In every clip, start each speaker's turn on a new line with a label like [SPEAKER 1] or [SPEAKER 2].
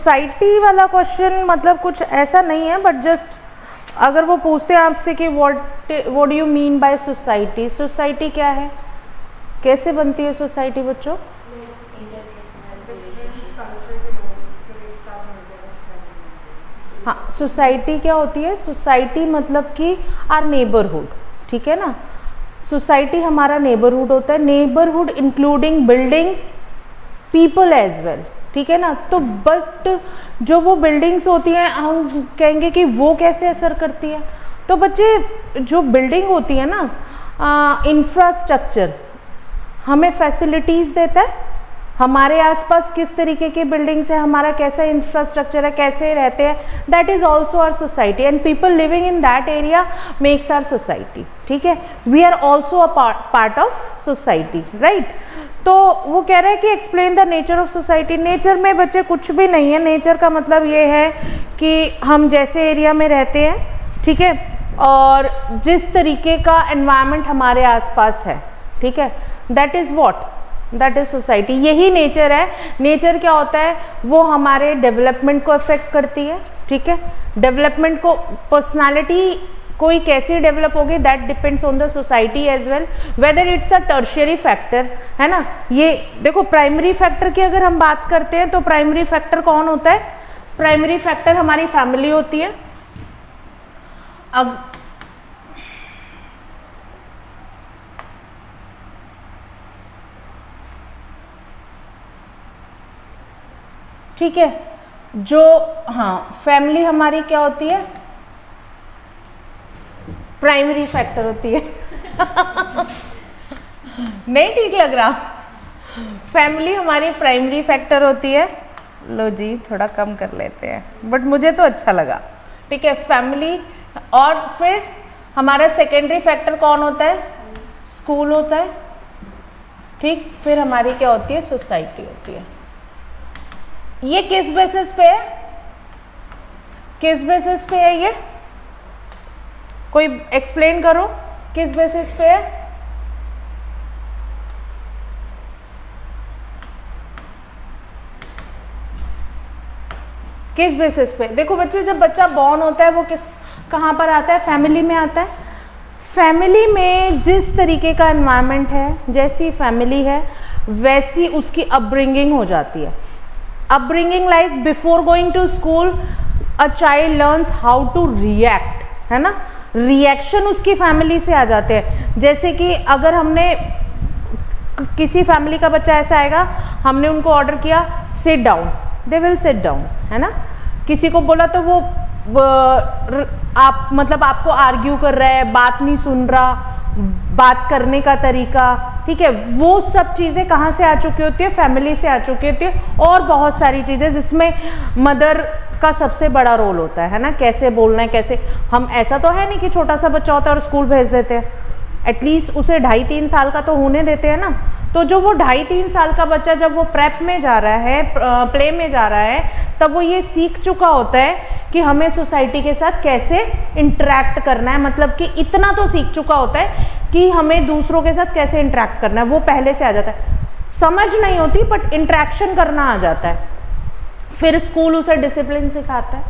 [SPEAKER 1] Society वाला question मतलब कुछ ऐसा नहीं है, बट जस्ट अगर वो पूछते हैं आपसे कि what do you mean by society, society क्या है, कैसे बनती है सोसाइटी बच्चों? हाँ, सोसाइटी क्या होती है? सोसाइटी मतलब कि आर नेबरहुड, ठीक है ना। सोसाइटी हमारा नेबरहुड होता है, neighbourhood including buildings, people as well, ठीक है ना। तो बट जो वो बिल्डिंग्स होती हैं हम कहेंगे कि वो कैसे असर करती है, तो बच्चे जो बिल्डिंग होती है ना, इंफ्रास्ट्रक्चर हमें फैसिलिटीज़ देता है, हमारे आसपास किस तरीके की बिल्डिंग्स है, हमारा कैसा इंफ्रास्ट्रक्चर है, कैसे रहते हैं, that is also our society and people living in that area makes our society, ठीक है। We are also a part of society, right. तो वो कह रहे हैं कि explain the nature of society. Nature में बच्चे कुछ भी नहीं है, नेचर का मतलब ये है कि हम जैसे एरिया में रहते हैं, ठीक है, और जिस तरीके का एनवायरनमेंट हमारे आसपास है, ठीक है, that is what, that is society. यही नेचर है। नेचर क्या होता है? वो हमारे डेवलपमेंट को अफेक्ट करती है, ठीक है। डेवलपमेंट को, पर्सनालिटी कोई कैसे डेवलप होगी, that depends on the society as well, whether it's a tertiary factor, है ना। ये देखो, प्राइमरी फैक्टर की अगर हम बात करते हैं तो प्राइमरी फैक्टर कौन होता है? प्राइमरी फैक्टर हमारी फैमिली होती है। अब ठीक है, जो हाँ फैमिली हमारी क्या होती है? प्राइमरी फैक्टर होती है। नहीं ठीक लग रहा? फैमिली हमारी प्राइमरी फैक्टर होती है। लो जी, थोड़ा कम कर लेते हैं, बट मुझे तो अच्छा लगा, ठीक है, फैमिली। और फिर हमारा सेकेंडरी फैक्टर कौन होता है? स्कूल होता है, ठीक। फिर हमारी क्या होती है? सोसाइटी होती है। ये किस बेसिस पे है? किस बेसिस पे है ये? कोई एक्सप्लेन करो, किस बेसिस पे है? किस बेसिस पे? देखो बच्चे, जब बच्चा बॉर्न होता है वो कहाँ पर आता है? फैमिली में आता है। फैमिली में जिस तरीके का एनवायरनमेंट है, जैसी फैमिली है वैसी उसकी अपब्रिंगिंग हो जाती है। Upbringing like before going to school a child learns how to react, है ना। रिएक्शन उसकी फैमिली से आ जाते हैं। जैसे कि अगर हमने किसी फैमिली का बच्चा ऐसा आएगा, हमने उनको ऑर्डर किया sit down, they will sit down, है ना। किसी को बोला तो वो आप मतलब आपको आर्ग्यू कर रहा है, बात नहीं सुन रहा, बात करने का तरीका, ठीक है, वो सब चीज़ें कहाँ से आ चुकी होती है? फैमिली से आ चुकी होती है। और बहुत सारी चीज़ें जिसमें मदर का सबसे बड़ा रोल होता है ना, कैसे बोलना है, कैसे। हम ऐसा तो है नहीं कि छोटा सा बच्चा होता है और स्कूल भेज देते हैं, एटलीस्ट उसे 2.5-3 साल का तो होने देते हैं ना। तो जो वो 2.5-3 साल का बच्चा जब वो प्रेप में जा रहा है, प्ले में जा रहा है, तब वो ये सीख चुका होता है कि हमें सोसाइटी के साथ कैसे इंटरेक्ट करना है। मतलब कि इतना तो सीख चुका होता है कि हमें दूसरों के साथ कैसे इंटरेक्ट करना है, वो पहले से आ जाता है। समझ नहीं होती बट इंटरेक्शन करना आ जाता है। फिर स्कूल उसे डिसिप्लिन सिखाता है,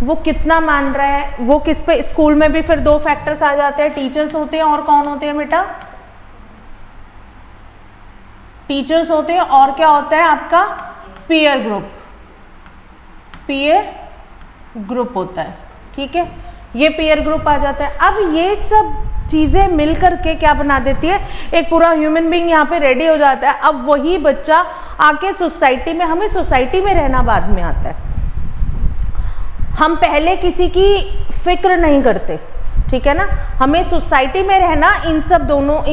[SPEAKER 1] वो कितना मान रहा है, वो किस पे। स्कूल में भी फिर 2 फैक्टर्स आ जाते हैं, टीचर्स होते हैं और कौन होते हैं बेटा? टीचर्स होते हैं और क्या होता है आपका? पीयर ग्रुप, पीयर ग्रुप होता है, ठीक है, ये पीयर ग्रुप आ जाता है। अब ये सब चीज़ें मिल करके क्या बना देती है? एक पूरा ह्यूमन बीइंग यहाँ पे रेडी हो जाता है। अब वही बच्चा आके सोसाइटी में, हमें सोसाइटी में रहना बाद में आता है, हम पहले किसी की फिक्र नहीं करते, ठीक है ना। हमें सोसाइटी में रहना इन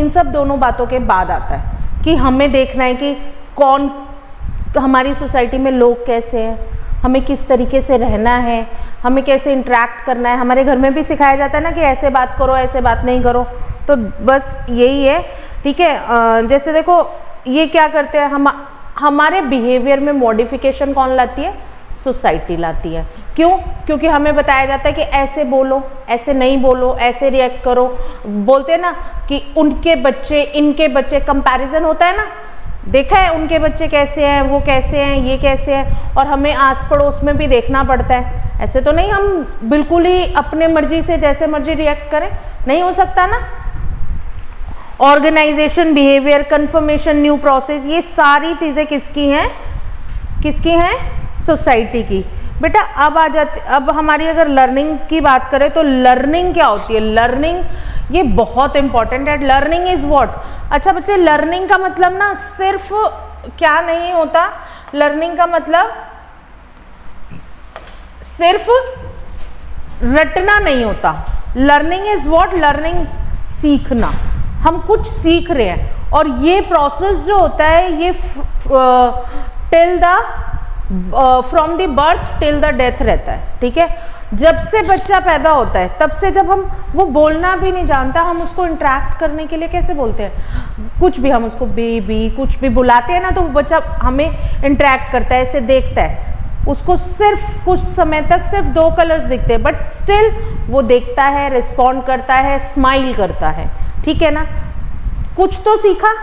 [SPEAKER 1] सब दोनों बातों के बाद आता है कि हमें देखना है कि कौन हमारी सोसाइटी में लोग कैसे हैं, हमें किस तरीके से रहना है, हमें कैसे इंटरेक्ट करना है। हमारे घर में भी सिखाया जाता है ना कि ऐसे बात करो, ऐसे बात नहीं करो। तो बस यही है, ठीक है। जैसे देखो ये क्या करते हैं, हमारे बिहेवियर में मॉडिफिकेशन कौन लाती है? सोसाइटी लाती है। क्यों? क्योंकि हमें बताया जाता है कि ऐसे बोलो, ऐसे नहीं बोलो, ऐसे रिएक्ट करो। बोलते हैं ना कि उनके बच्चे, इनके बच्चे, कंपैरिजन होता है ना, देखा है उनके बच्चे कैसे हैं, वो कैसे हैं, ये कैसे हैं, और हमें आस पड़ोस में भी देखना पड़ता है। ऐसे तो नहीं हम बिल्कुल ही अपने मर्जी से जैसे मर्जी रिएक्ट करें, नहीं हो सकता ना। Organisation, behaviour, conformation, new process, ये सारी चीज़ें किसकी हैं, किसकी हैं, सोसाइटी की। बेटा अब आ जाते, अब हमारी अगर लर्निंग की बात करें तो लर्निंग क्या होती है, लर्निंग ये बहुत इंपॉर्टेंट है। लर्निंग इज व्हाट, अच्छा बच्चे लर्निंग का मतलब ना सिर्फ क्या नहीं होता, लर्निंग का मतलब सिर्फ रटना नहीं होता। लर्निंग इज व्हाट, लर्निंग सीखना, हम कुछ सीख रहे हैं, और ये प्रोसेस जो होता है ये till the from the birth till the death रहता है, ठीक है। जब से बच्चा पैदा होता है तब से, जब हम, वो बोलना भी नहीं जानता, हम उसको इंटरेक्ट करने के लिए कैसे बोलते हैं, कुछ भी हम उसको बेबी कुछ भी बुलाते हैं ना, तो वो बच्चा हमें इंटरेक्ट करता है, ऐसे देखता है, उसको सिर्फ कुछ समय तक सिर्फ 2 कलर्स दिखते हैं, बट स्टिल वो देखता है, रिस्पॉन्ड करता है, स्माइल करता है, ठीक है ना। कुछ तो सीखा,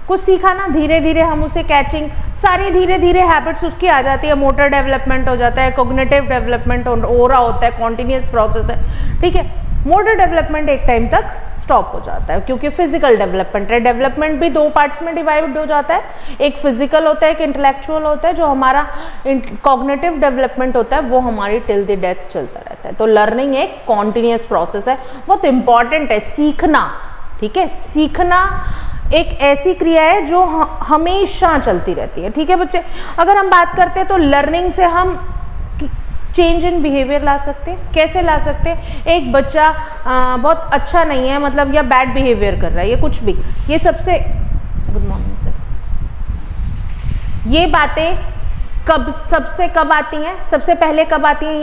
[SPEAKER 1] कुछ सीखा ना, धीरे धीरे हम उसे कैचिंग, सारी धीरे धीरे हैबिट्स उसकी आ जाती है, मोटर डेवलपमेंट हो जाता है, कॉग्निटिव डेवलपमेंट हो रहा होता है, कॉन्टिन्यूस प्रोसेस है, ठीक है। मोटर डेवलपमेंट एक टाइम तक स्टॉप हो जाता है, क्योंकि फिजिकल डेवलपमेंट है। डेवलपमेंट भी 2 पार्ट्स में डिवाइड हो जाता है, एक फिजिकल होता है, एक इंटेलेक्चुअल होता है। जो हमारा कॉग्निटिव डेवलपमेंट होता है वो हमारी टिल द डेथ चलता रहता है। तो लर्निंग एक कॉन्टिन्यूस प्रोसेस है, बहुत इंपॉर्टेंट है सीखना, ठीक है। सीखना एक ऐसी क्रिया है जो हमेशा चलती रहती है, ठीक है बच्चे। अगर हम बात करते हैं तो लर्निंग से हम चेंज इन बिहेवियर ला सकते हैं। कैसे ला सकते हैं, एक बच्चा बहुत अच्छा नहीं है, मतलब या बैड बिहेवियर कर रहा है, ये कुछ भी, ये सबसे, गुड मॉर्निंग सर, ये बातें सबसे कब आती हैं, सबसे पहले कब आती हैं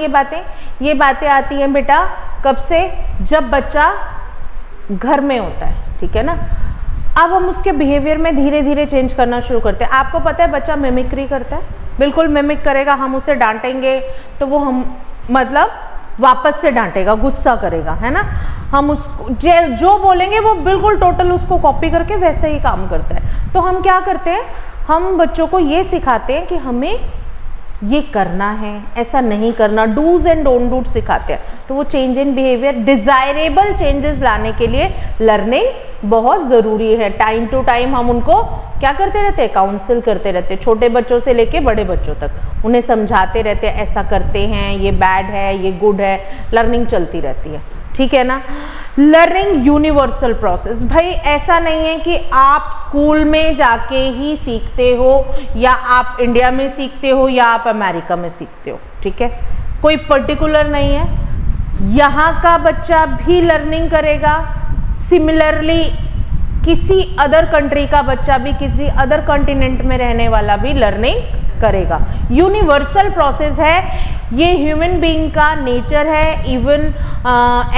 [SPEAKER 1] ये बातें आती हैं बेटा कब से, जब बच्चा घर में होता है, ठीक है ना। अब हम उसके बिहेवियर में धीरे धीरे चेंज करना शुरू करते हैं। आपको पता है बच्चा मिमिक्री करता है, बिल्कुल मिमिक करेगा, हम उसे डांटेंगे तो वो हम मतलब वापस से डांटेगा, गुस्सा करेगा, है ना। हम उसको जो बोलेंगे वो बिल्कुल टोटल उसको कॉपी करके वैसे ही काम करता है। तो हम क्या करते हैं, हम बच्चों को ये सिखाते हैं कि हमें ये करना है, ऐसा नहीं करना, डूज एंड डोंट डू सिखाते हैं। तो वो change in behaviour, desirable changes लाने के लिए लर्निंग बहुत ज़रूरी है। टाइम टू टाइम हम उनको क्या करते रहते हैं, काउंसिल करते रहते हैं, छोटे बच्चों से लेके बड़े बच्चों तक उन्हें समझाते रहते हैं, ऐसा करते हैं, ये बैड है, ये गुड है, लर्निंग चलती रहती है, ठीक है ना। लर्निंग यूनिवर्सल प्रोसेस, भाई ऐसा नहीं है कि आप स्कूल में जाके ही सीखते हो, या आप इंडिया में सीखते हो, या आप अमेरिका में सीखते हो, ठीक है, कोई पर्टिकुलर नहीं है। यहाँ का बच्चा भी लर्निंग करेगा, सिमिलरली किसी अदर कंट्री का बच्चा भी, किसी अदर कॉन्टिनेंट में रहने वाला भी लर्निंग करेगा। यूनिवर्सल प्रोसेस है, ये ह्यूमन बीइंग का नेचर है, even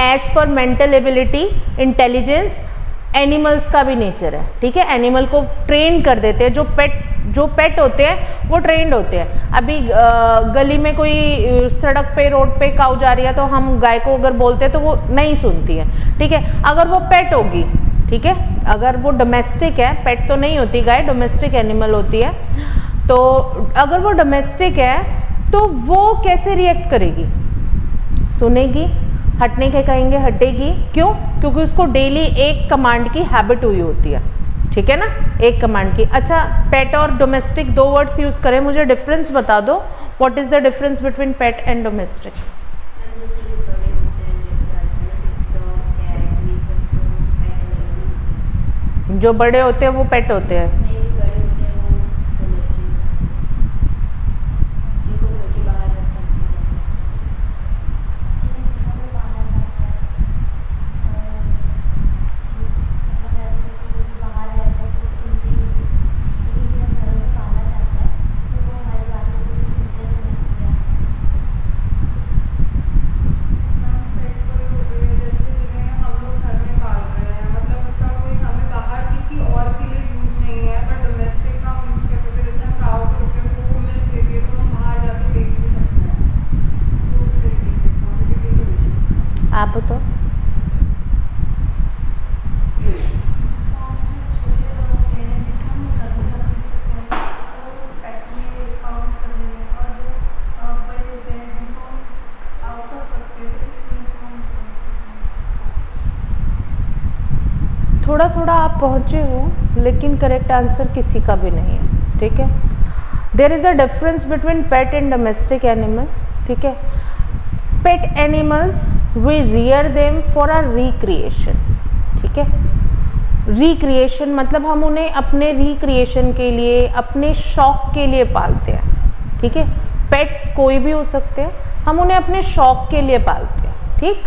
[SPEAKER 1] as per mental ability, intelligence, animals का भी नेचर है, ठीक है। एनिमल को ट्रेन कर देते हैं, जो पेट होते हैं वो ट्रेंड होते हैं। अभी गली में कोई सड़क पे, रोड पे काऊ जा रही है, तो हम गाय को अगर बोलते हैं तो वो नहीं सुनती है, ठीक है। अगर वो पेट होगी, ठीक है, अगर वो डोमेस्टिक है, पेट तो नहीं होती गाय, डोमेस्टिक एनिमल होती है, तो अगर वो डोमेस्टिक है तो वो कैसे रिएक्ट करेगी, सुनेगी, हटने के कहेंगे हटेगी, क्यों, क्योंकि उसको डेली एक कमांड की हैबिट हुई होती है, ठीक है ना, एक कमांड की। अच्छा, पेट और डोमेस्टिक 2 वर्ड्स यूज करें, मुझे डिफरेंस बता दो, what is the difference between pet and domestic. जो बड़े होते हैं वो पेट होते हैं, आप बताओ। थोड़ा थोड़ा आप पहुँचे हो, लेकिन करेक्ट आंसर किसी का भी नहीं है, ठीक है। There is a difference between pet and domestic animal, ठीक है। Pet animals we rear them for a recreation, ठीक है। रिक्रिएशन मतलब हम उन्हें अपने रिक्रिएशन के लिए, अपने शौक के लिए पालते हैं, ठीक है। पेट्स कोई भी हो सकते हैं, हम उन्हें अपने शौक के लिए पालते हैं, ठीक।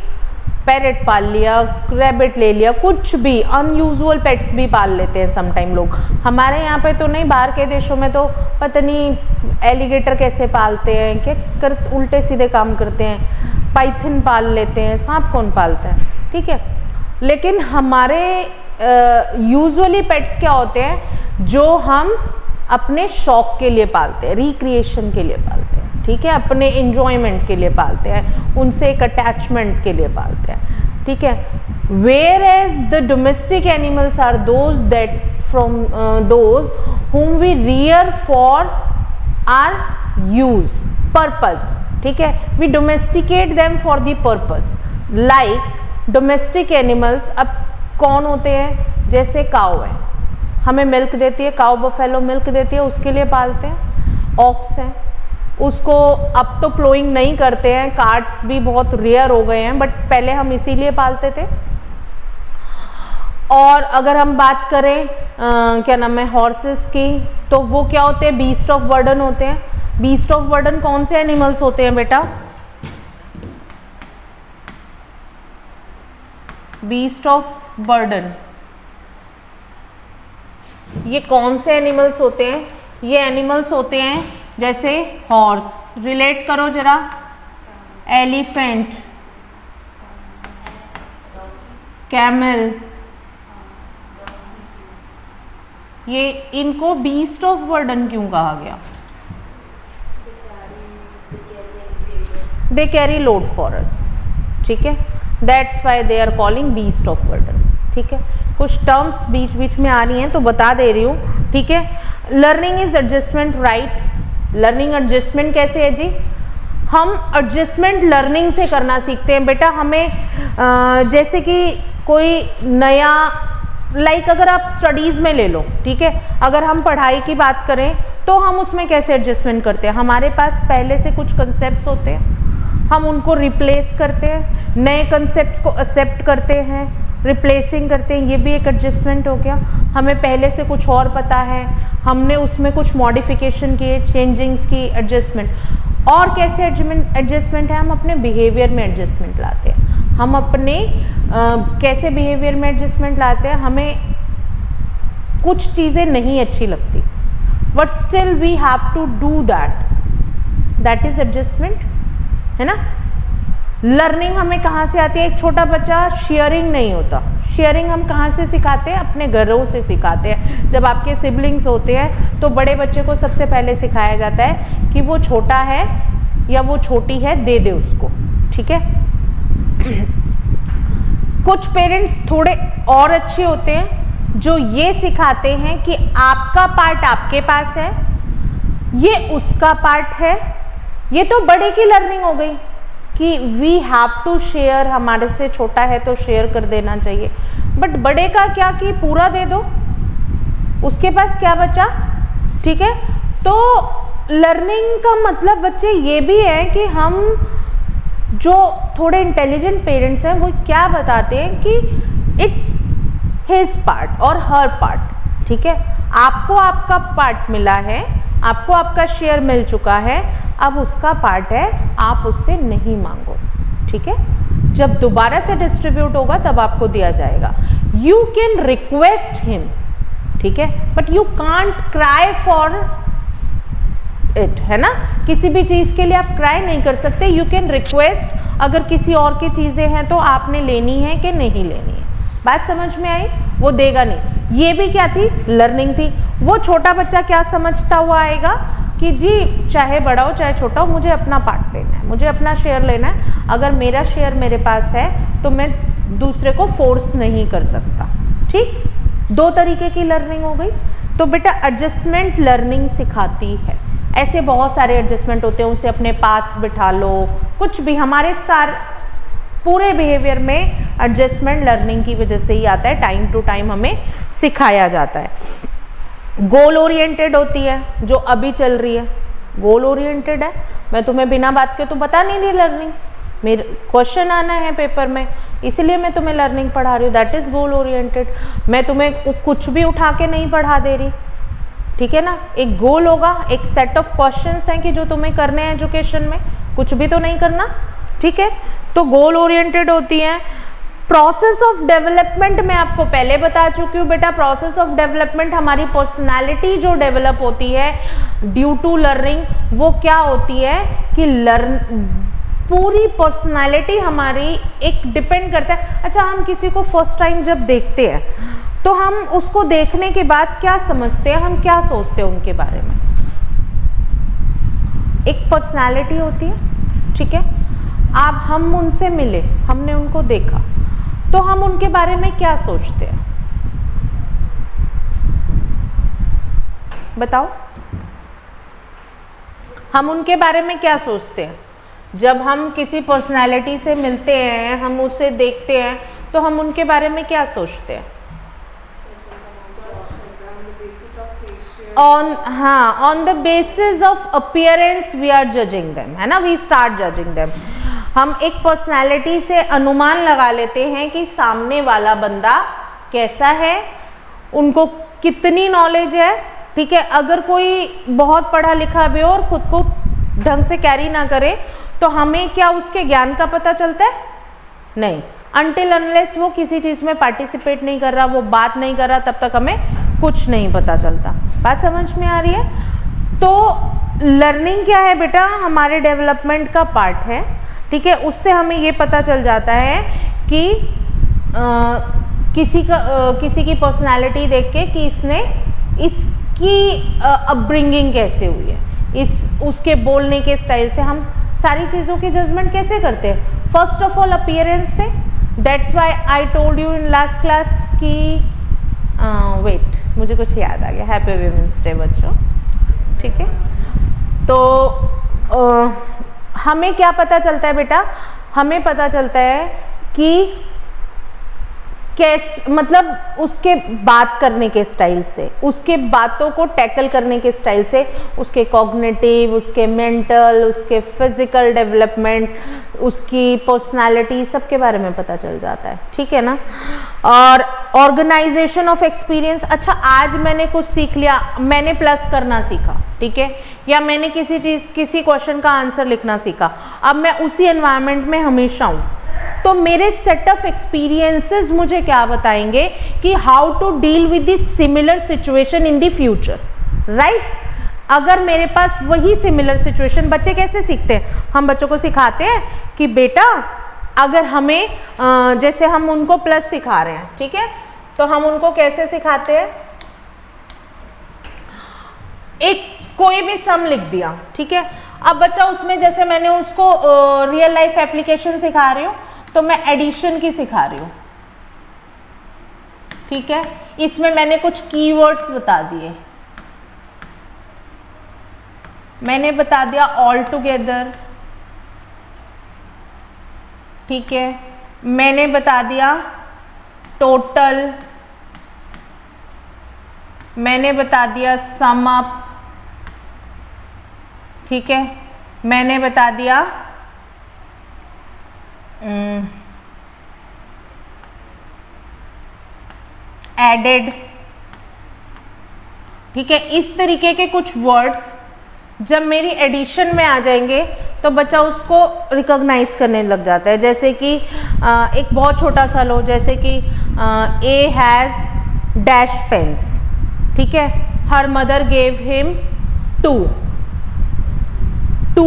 [SPEAKER 1] पैरेट पाल लिया, रैबिट ले लिया, कुछ भी अनयूजुअल पेट्स भी पाल लेते हैं समटाइम लोग। हमारे यहाँ पे तो नहीं, बाहर के देशों में तो पता नहीं एलिगेटर कैसे पालते हैं, क्या उल्टे सीधे काम करते हैं, पाइथन पाल लेते हैं, सांप कौन पालता है, ठीक है। लेकिन हमारे यूजुअली पेट्स क्या होते हैं जो हम अपने शौक के लिए पालते हैं, रिक्रिएशन के लिए पालते हैं, ठीक है, अपने एंजॉयमेंट के लिए पालते हैं, उनसे एक अटैचमेंट के लिए पालते हैं, ठीक है। Whereas the domestic animals are those that from those whom we rear for our use purpose, ठीक है। we domesticate them for the purpose like domestic animals। अब कौन होते हैं, जैसे काऊ है, हमें मिल्क देती है, काऊ बफेलो मिल्क देती है, उसके लिए पालते हैं। ऑक्स है, उसको अब तो प्लोइंग नहीं करते हैं, कार्ट्स भी बहुत रेयर हो गए हैं, बट पहले हम इसीलिए पालते थे। और अगर हम बात करें क्या नाम है हॉर्सेस की, तो वो क्या होते हैं, बीस्ट ऑफ बर्डन होते हैं। बीस्ट ऑफ बर्डन कौन से एनिमल्स होते हैं बेटा, बीस्ट ऑफ बर्डन, ये कौन से एनिमल्स होते हैं, ये एनिमल्स होते हैं जैसे हॉर्स, रिलेट करो जरा, एलिफेंट, कैमल, ये इनको बीस्ट ऑफ बर्डन क्यों कहा गया, they carry load for us, ठीक है, that's why they are calling beast of burden, ठीक है। कुछ टर्म्स बीच बीच में आ रही हैं तो बता दे रही हूँ, ठीक है। Learning is adjustment, right. Learning adjustment कैसे है जी, हम एडजस्टमेंट लर्निंग से करना सीखते हैं बेटा। हमें जैसे कि कोई नया लाइक अगर आप स्टडीज़ में ले लो, ठीक है, अगर हम पढ़ाई की बात करें तो हम उसमें कैसे एडजस्टमेंट करते हैं, हमारे पास पहले से कुछ कंसेप्ट्स होते हैं, हम उनको रिप्लेस करते हैं, नए कंसेप्ट्स को एक्सेप्ट करते हैं, रिप्लेसिंग करते हैं, ये भी एक एडजस्टमेंट हो गया। हमें पहले से कुछ और पता है, हमने उसमें कुछ मॉडिफिकेशन किए, चेंजिंग्स की, एडजस्टमेंट। और कैसे एडजस्टमेंट है, हम अपने बिहेवियर में एडजस्टमेंट लाते हैं, हम अपने कैसे बिहेवियर में एडजस्टमेंट लाते हैं, हमें कुछ चीज़ें नहीं अच्छी लगती but still we have to do that is adjustment, है ना। लर्निंग हमें कहाँ से आती है, एक छोटा बच्चा शेयरिंग नहीं होता, शेयरिंग हम कहाँ से सिखाते हैं, अपने घरों से सिखाते हैं। जब आपके सिबलिंग्स होते हैं तो बड़े बच्चे को सबसे पहले सिखाया जाता है कि वो छोटा है या वो छोटी है, दे दे उसको, ठीक है। कुछ पेरेंट्स थोड़े और अच्छे होते हैं जो ये सिखाते हैं कि आपका पार्ट आपके पास है, ये उसका पार्ट है। ये तो बड़े की लर्निंग हो गई कि वी हैव टू शेयर, हमारे से छोटा है तो शेयर कर देना चाहिए, बट बड़े का क्या कि पूरा दे दो, उसके पास क्या बचा, ठीक है। तो लर्निंग का मतलब बच्चे ये भी है कि हम जो थोड़े इंटेलिजेंट पेरेंट्स हैं वो क्या बताते हैं कि इट्स हिज पार्ट और हर पार्ट, ठीक है। आपको आपका पार्ट मिला है, आपको आपका शेयर मिल चुका है, अब उसका पार्ट है, आप उससे नहीं मांगो, ठीक है। जब दोबारा से डिस्ट्रीब्यूट होगा तब आपको दिया जाएगा। यू कैन रिक्वेस्ट हिम, ठीक है, but you can't cry for it, है ना। किसी भी चीज़ के लिए आप क्राई नहीं कर सकते, यू कैन रिक्वेस्ट। अगर किसी और की चीज़ें हैं तो आपने लेनी है कि नहीं लेनी है, बात समझ में आई, वो देगा नहीं। ये भी क्या थी, लर्निंग थी। वो छोटा बच्चा क्या समझता हुआ आएगा कि जी चाहे बड़ा हो चाहे छोटा हो, मुझे अपना पार्ट लेना है, मुझे अपना शेयर लेना है, अगर मेरा शेयर मेरे पास है तो मैं दूसरे को फोर्स नहीं कर सकता, ठीक। दो तरीके की लर्निंग हो गई। तो बेटा एडजस्टमेंट लर्निंग सिखाती है। ऐसे बहुत सारे एडजस्टमेंट होते हैं, उसे अपने पास बिठा लो, कुछ भी, हमारे सारे पूरे बिहेवियर में एडजस्टमेंट लर्निंग की वजह से ही आता है, टाइम टू टाइम हमें सिखाया जाता है। गोल ओरिएंटेड होती है जो अभी चल रही है, गोल ओरिएंटेड है, मैं तुम्हें बिना बात के तो बता नहीं रही लर्निंग, मेरे क्वेश्चन आना है पेपर में इसलिए मैं तुम्हें लर्निंग पढ़ा रही हूँ, दैट इज गोल ओरिएंटेड। मैं तुम्हें कुछ भी उठा के नहीं पढ़ा दे रही, ठीक है ना, एक गोल होगा, एक सेट ऑफ क्वेश्चंस हैं कि जो तुम्हें करने हैं एजुकेशन में, कुछ भी तो नहीं करना, ठीक है। तो गोल ओरिएंटेड होती हैं। प्रोसेस ऑफ डेवलपमेंट मैं आपको पहले बता चुकी हूँ बेटा, प्रोसेस ऑफ डेवलपमेंट हमारी पर्सनालिटी जो डेवलप होती है ड्यू टू लर्निंग, वो क्या होती है कि पूरी पर्सनालिटी हमारी एक डिपेंड करता है। अच्छा, हम किसी को फर्स्ट टाइम जब देखते हैं तो हम उसको देखने के बाद क्या समझते हैं, हम क्या सोचते हैं उनके बारे में, एक पर्सनालिटी होती है, ठीक है। आप हम उनसे मिले, हमने उनको देखा, तो हम उनके बारे में क्या सोचते हैं, बताओ, हम उनके बारे में क्या सोचते हैं। जब हम किसी पर्सनालिटी से मिलते हैं, हम उसे देखते हैं, तो हम उनके बारे में क्या सोचते हैं, on the basis of appearance we are judging them, है ना, वी स्टार्ट जजिंग देम। हम एक पर्सनालिटी से अनुमान लगा लेते हैं कि सामने वाला बंदा कैसा है, उनको कितनी नॉलेज है, ठीक है। अगर कोई बहुत पढ़ा लिखा भी हो और खुद को ढंग से कैरी ना करे तो हमें क्या उसके ज्ञान का पता चलता है, नहीं, अनटिल अनलेस वो किसी चीज़ में पार्टिसिपेट नहीं कर रहा, वो बात नहीं कर रहा, तब तक हमें कुछ नहीं पता चलता। बात समझ में आ रही है। तो लर्निंग क्या है बेटा, हमारे डेवलपमेंट का पार्ट है, ठीक है। उससे हमें ये पता चल जाता है कि किसी की पर्सनालिटी देख के कि इसकी अपब्रिंगिंग कैसे हुई है, उसके बोलने के स्टाइल से हम सारी चीज़ों की जजमेंट कैसे करते हैं, फर्स्ट ऑफ ऑल अपीयरेंस से। That's why I told you in last class कि वेट, मुझे कुछ याद आ गया, हैप्पी वीमेंस डे बच्चों, ठीक है। तो हमें क्या पता चलता है बेटा, हमें पता चलता है कि मतलब उसके बात करने के स्टाइल से, उसके बातों को टैकल करने के स्टाइल से, उसके कॉग्निटिव, उसके मेंटल, उसके फिजिकल डेवलपमेंट, उसकी पर्सनालिटी, सब के बारे में पता चल जाता है, ठीक है ना। और ऑर्गेनाइजेशन ऑफ एक्सपीरियंस, अच्छा आज मैंने कुछ सीख लिया, मैंने प्लस करना सीखा, ठीक है, या मैंने किसी क्वेश्चन का आंसर लिखना सीखा, अब मैं उसी एनवायरनमेंट में हमेशा हूँ, तो मेरे सेट ऑफ एक्सपीरियंसेस मुझे क्या बताएंगे कि how to deal with this similar situation in the future, right. अगर मेरे पास वही सिमिलर सिचुएशन, बच्चे कैसे सीखते हैं, हम बच्चों को सिखाते हैं कि बेटा अगर हमें जैसे हम उनको प्लस सिखा रहे हैं, ठीक है, तो हम उनको कैसे सिखाते हैं, एक कोई भी सम लिख दिया, ठीक है। अब बच्चा उसमें जैसे मैंने उसको रियल लाइफ एप्लीकेशन सिखा रही हूँ, तो मैं एडिशन की सिखा रही हूँ, ठीक है। इसमें मैंने कुछ कीवर्ड्स बता दिए, मैंने बता दिया ऑल टुगेदर, ठीक है, मैंने बता दिया टोटल, मैंने बता दिया सम अप, ठीक है, मैंने बता दिया एडेड, ठीक है। इस तरीके के कुछ वर्ड्स जब मेरी एडिशन में आ जाएंगे तो बच्चा उसको रिकॉग्नाइज करने लग जाता है। जैसे कि एक बहुत छोटा सा लो, जैसे कि ए हैज़ डैश पेन्स, ठीक है, her mother gave him two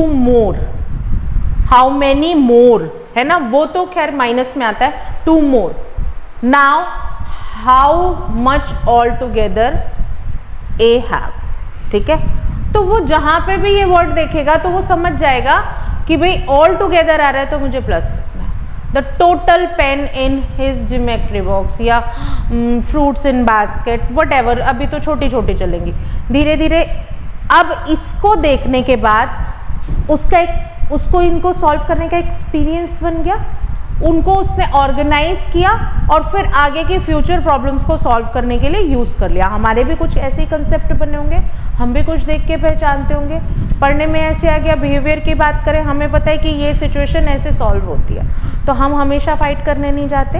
[SPEAKER 1] more, how many more, है ना, वो तो खैर माइनस में आता है, two more, now how much all together a have, ठीक है। तो वो जहां पे भी ये वर्ड देखेगा तो वो समझ जाएगा कि भाई ऑल टुगेदर आ रहा है तो मुझे प्लस करना है। The total pen in his geometry box, या fruits in basket, whatever, अभी तो छोटी छोटी चलेंगी, धीरे धीरे। अब इसको देखने के बाद उसको इनको सॉल्व करने का एक्सपीरियंस बन गया, उनको उसने ऑर्गेनाइज किया और फिर आगे की फ्यूचर प्रॉब्लम्स को सॉल्व करने के लिए यूज़ कर लिया। हमारे भी कुछ ऐसे ही कंसेप्ट बने होंगे, हम भी कुछ देख के पहचानते होंगे। पढ़ने में ऐसे आ गया, बिहेवियर की बात करें, हमें पता है कि ये सिचुएशन ऐसे सॉल्व होती है, तो हम हमेशा फाइट करने नहीं जाते,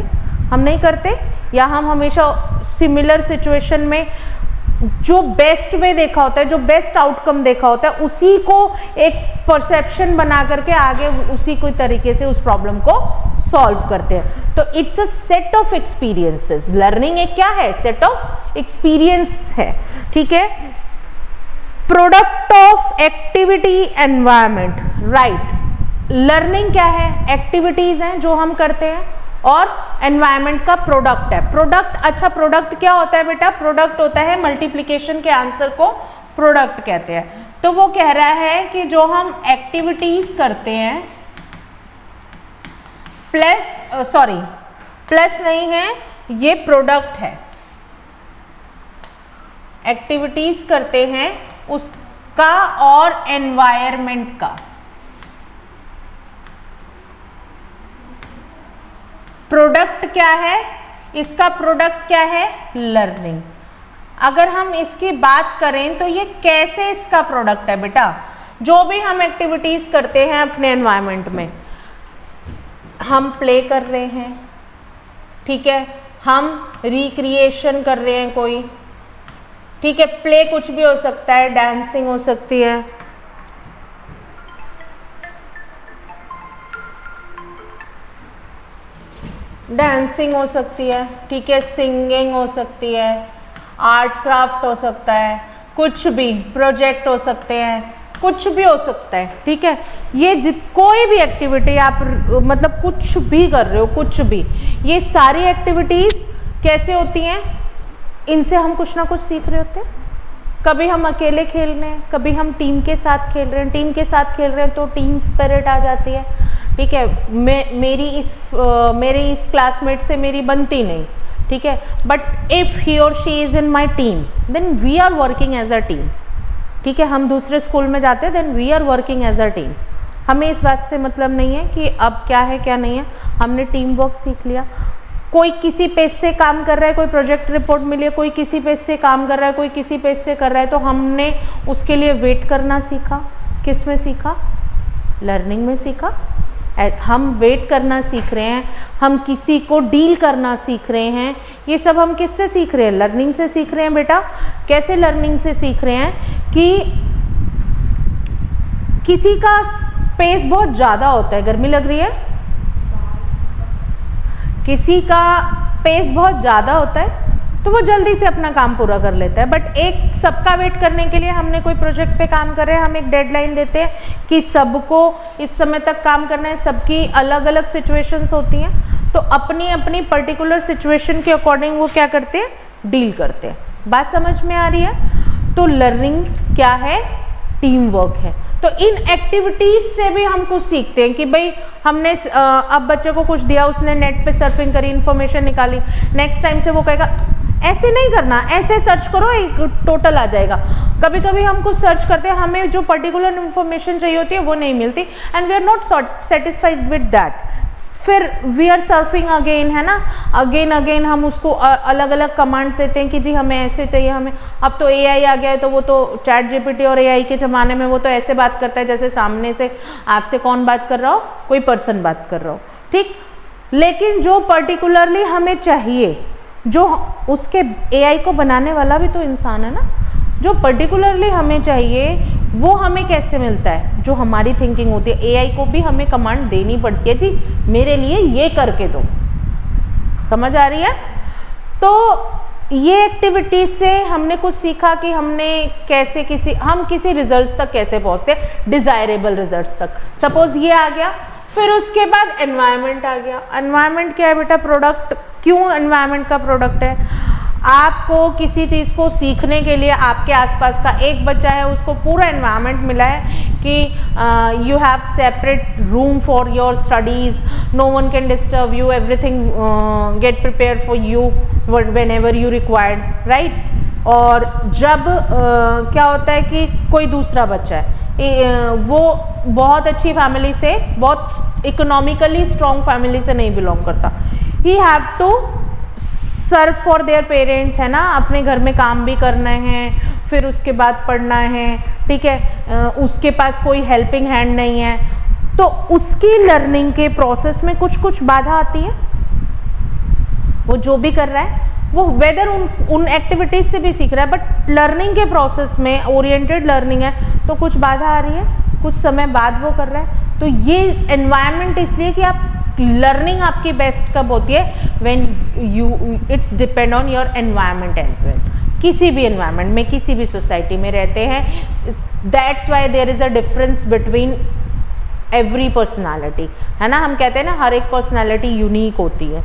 [SPEAKER 1] हम नहीं करते, या हम हमेशा सिमिलर सिचुएशन में जो बेस्ट वे देखा होता है, जो बेस्ट आउटकम देखा होता है, उसी को एक परसेप्शन बना करके आगे उसी कोई तरीके से उस प्रॉब्लम को सॉल्व करते हैं। तो it's a set of experiences. Learning एक क्या है? सेट ऑफ एक्सपीरियंस है, ठीक है। Product of activity environment, right. Learning क्या है? एक्टिविटीज हैं जो हम करते हैं, और एनवायरनमेंट का प्रोडक्ट है। प्रोडक्ट, अच्छा प्रोडक्ट क्या होता है बेटा? प्रोडक्ट होता है मल्टीप्लिकेशन के आंसर को प्रोडक्ट कहते हैं। तो वो कह रहा है कि जो हम एक्टिविटीज करते हैं, प्लस नहीं है, ये प्रोडक्ट है। एक्टिविटीज करते हैं उसका और एनवायरनमेंट का। प्रोडक्ट क्या है? इसका प्रोडक्ट क्या है? लर्निंग। अगर हम इसकी बात करें तो ये कैसे इसका प्रोडक्ट है बेटा? जो भी हम एक्टिविटीज करते हैं अपने एनवायरनमेंट में, हम प्ले कर रहे हैं, ठीक है, हम रिक्रिएशन कर रहे हैं कोई, ठीक है, प्ले कुछ भी हो सकता है, डांसिंग हो सकती है, डांसिंग हो सकती है, ठीक है, सिंगिंग हो सकती है, आर्ट क्राफ्ट हो सकता है, कुछ भी प्रोजेक्ट हो सकते हैं, कुछ भी हो सकता है, ठीक है। ये कोई भी एक्टिविटी आप मतलब कुछ भी कर रहे हो, कुछ भी, ये सारी एक्टिविटीज़ कैसे होती हैं? इनसे हम कुछ ना कुछ सीख रहे होते हैं। कभी हम अकेले खेल रहे हैं, कभी हम टीम के साथ खेल रहे हैं, टीम के साथ खेल रहे हैं तो टीम स्पिरिट आ जाती है, ठीक है। मेरी इस क्लासमेट से मेरी बनती नहीं, ठीक है, बट इफ़ ही और she is in my team then we are working as a team, ठीक है। हम दूसरे स्कूल में जाते हैं then we are working as a team. हमें इस बात से मतलब नहीं है कि अब क्या है क्या नहीं है, हमने टीम वर्क सीख लिया। कोई किसी पेज से काम कर रहा है, कोई प्रोजेक्ट रिपोर्ट मिली है, कोई किसी पेज से काम कर रहा है, कोई किसी पेज से कर रहा है, तो हमने उसके लिए वेट करना सीखा। किस में सीखा? लर्निंग में सीखा। हम वेट करना सीख रहे हैं, हम किसी को डील करना सीख रहे हैं, ये सब हम किससे सीख रहे हैं? लर्निंग से सीख रहे हैं बेटा। कैसे लर्निंग से सीख रहे हैं? कि किसी का स्पेस बहुत ज़्यादा होता है, गर्मी लग रही है, किसी का पेस बहुत ज़्यादा होता है तो वो जल्दी से अपना काम पूरा कर लेता है, बट एक सबका वेट करने के लिए हमने कोई प्रोजेक्ट पे काम कर रहे हैं, हम एक डेडलाइन देते हैं कि सबको इस समय तक काम करना है, सबकी अलग अलग सिचुएशंस होती हैं, तो अपनी अपनी पर्टिकुलर सिचुएशन के अकॉर्डिंग वो क्या करते हैं? डील करते हैं। बात समझ में आ रही है? तो लर्निंग क्या है? टीम वर्क है। तो इन एक्टिविटीज से भी हम कुछ सीखते हैं कि भाई हमने अब बच्चे को कुछ दिया, उसने नेट पे सर्फिंग करी, इन्फॉर्मेशन निकाली, नेक्स्ट टाइम से वो कहेगा ऐसे नहीं करना, ऐसे सर्च करो, एक टोटल आ जाएगा। कभी कभी हम कुछ सर्च करते हैं, हमें जो पर्टिकुलर इन्फॉर्मेशन चाहिए होती है वो नहीं मिलती, and we are not satisfied with that. फिर वी आर सर्फिंग अगेन, है ना, अगेन हम उसको अलग अलग कमांड्स देते हैं कि जी हमें ऐसे चाहिए, हमें। अब तो एआई आ गया है, तो वो तो चैट जीपीटी और एआई के ज़माने में वो तो ऐसे बात करता है जैसे सामने से आपसे कौन बात कर रहा हो, कोई पर्सन बात कर रहा हो, ठीक। लेकिन जो पर्टिकुलरली हमें चाहिए, जो उसके एआई को बनाने वाला भी तो इंसान है ना, जो पर्टिकुलरली हमें चाहिए वो हमें कैसे मिलता है? जो हमारी थिंकिंग होती है। एआई को भी हमें कमांड देनी पड़ती है, जी मेरे लिए ये करके दो। समझ आ रही है? तो ये एक्टिविटीज से हमने कुछ सीखा कि हमने कैसे हम किसी रिजल्ट्स तक कैसे पहुंचते हैं, डिजायरेबल रिजल्ट्स तक। सपोज ये आ गया, फिर उसके बाद एनवायरनमेंट आ गया। एनवायरनमेंट क्या है बेटा? प्रोडक्ट। क्यों एनवायरनमेंट का प्रोडक्ट है? आपको किसी चीज़ को सीखने के लिए आपके आसपास का एक बच्चा है, उसको पूरा एनवायरनमेंट मिला है कि you have separate room for your studies, no one can disturb you, everything get prepare for you whenever you required, right. और जब क्या होता है कि कोई दूसरा बच्चा है, वो बहुत अच्छी फैमिली से, बहुत इकोनॉमिकली स्ट्रॉन्ग फैमिली से नहीं बिलोंग करता। He have to serve for their parents, है ना, अपने घर में काम भी करना है, फिर उसके बाद पढ़ना है, ठीक है, उसके पास कोई हेल्पिंग हैंड नहीं है, तो उसकी लर्निंग के प्रोसेस में कुछ कुछ बाधा आती है। वो जो भी कर रहा है वो वेदर उन एक्टिविटीज से भी सीख रहा है, बट लर्निंग के प्रोसेस में ओरिएंटेड लर्निंग है तो कुछ बाधा आ रही है, कुछ समय बाद वो कर रहा है। तो ये एनवायरनमेंट इसलिए कि आप लर्निंग आपकी बेस्ट कब होती है, when you it's depend on your environment as well. किसी भी एनवायरनमेंट में, किसी भी सोसाइटी में रहते हैं, that's why there is a difference between every personality, है ना। हम कहते हैं ना हर एक पर्सनालिटी यूनिक होती है,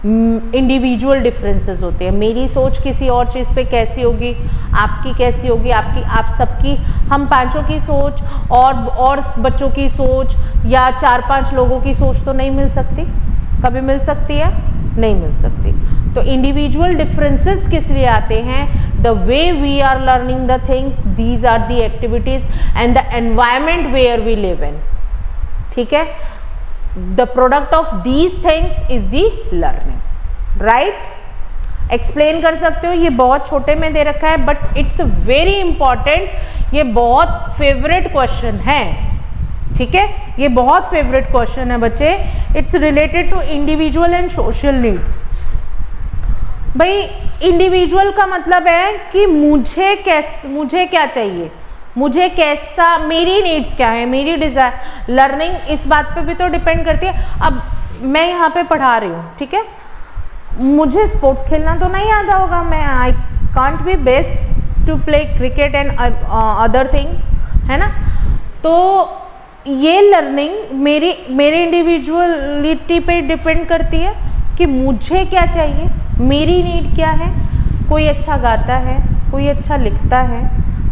[SPEAKER 1] इंडिविजुअल डिफरेंसेस होते हैं। मेरी सोच किसी और चीज़ पे कैसी होगी, आपकी कैसी होगी, आपकी, आप सबकी, हम पांचों की सोच और बच्चों की सोच या 4-5 लोगों की सोच तो नहीं मिल सकती। कभी मिल सकती है? नहीं मिल सकती। तो इंडिविजुअल डिफरेंसेस किस लिए आते हैं? The way we are learning the things, these are the activities and the environment where we live in, ठीक है। The product of these things is the learning, right? Explain कर सकते हो, ये बहुत छोटे में दे रखा है बट इट्स वेरी इंपॉर्टेंट। ये बहुत फेवरेट क्वेश्चन है, ठीक है, ये बहुत फेवरेट क्वेश्चन है बच्चे। It's related to individual and social needs. भाई इंडिविजुअल का मतलब है कि मुझे क्या चाहिए, मुझे कैसा, मेरी नीड्स क्या है, मेरी डिज़ायर। लर्निंग इस बात पे भी तो डिपेंड करती है। अब मैं यहाँ पे पढ़ा रही हूँ, ठीक है, मुझे स्पोर्ट्स खेलना तो नहीं आता होगा, मैं I can't be best to play cricket and other things, है ना। तो ये लर्निंग मेरे इंडिविजुअलिटी पे डिपेंड करती है कि मुझे क्या चाहिए, मेरी नीड क्या है। कोई अच्छा गाता है, कोई अच्छा लिखता है,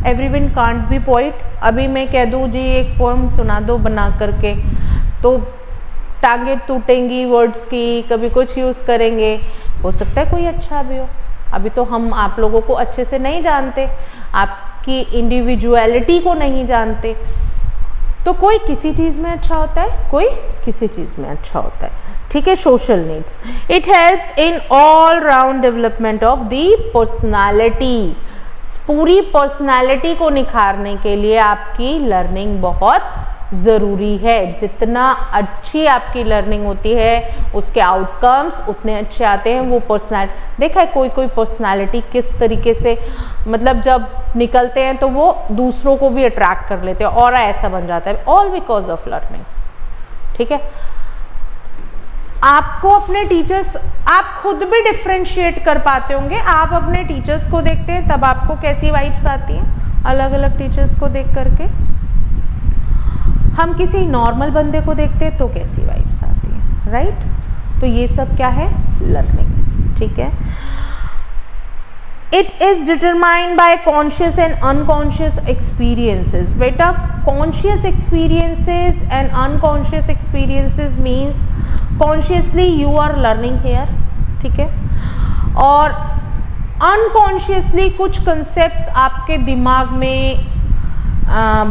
[SPEAKER 1] एवरीवन कांट बी पोइट। अभी मैं कह दूँ जी एक पोएम सुना दो बना करके, तो टांगे टूटेंगी वर्ड्स की, कभी कुछ यूज़ करेंगे, हो सकता है कोई अच्छा भी हो। अभी तो हम आप लोगों को अच्छे से नहीं जानते, आपकी इंडिविजुअलिटी को नहीं जानते। तो कोई किसी चीज़ में अच्छा होता है, कोई किसी चीज़ में अच्छा होता है, ठीक है। Social needs, it helps in all round development of the personality. पूरी पर्सनालिटी को निखारने के लिए आपकी लर्निंग बहुत ज़रूरी है। जितना अच्छी आपकी लर्निंग होती है उसके आउटकम्स उतने अच्छे आते हैं। वो पर्सनालिटी, देखा है कोई पर्सनालिटी किस तरीके से, मतलब जब निकलते हैं तो वो दूसरों को भी अट्रैक्ट कर लेते हैं और ऐसा बन जाता है, ऑल बिकॉज ऑफ लर्निंग, ठीक है। आपको अपने टीचर्स, आप खुद भी डिफ्रेंशिएट कर पाते होंगे। आप अपने टीचर्स को देखते हैं तब आपको कैसी वाइब्स आती हैं अलग अलग टीचर्स को देख करके। हम किसी नॉर्मल बंदे को देखते हैं तो कैसी वाइब्स आती हैं, राइट। तो ये सब क्या है, लर्निंग है, ठीक है। It is determined by conscious and unconscious experiences. बेटा conscious experiences and unconscious experiences means consciously you are learning here, ठीक है, और अनकॉन्शियसली कुछ कंसेप्ट्स आपके दिमाग में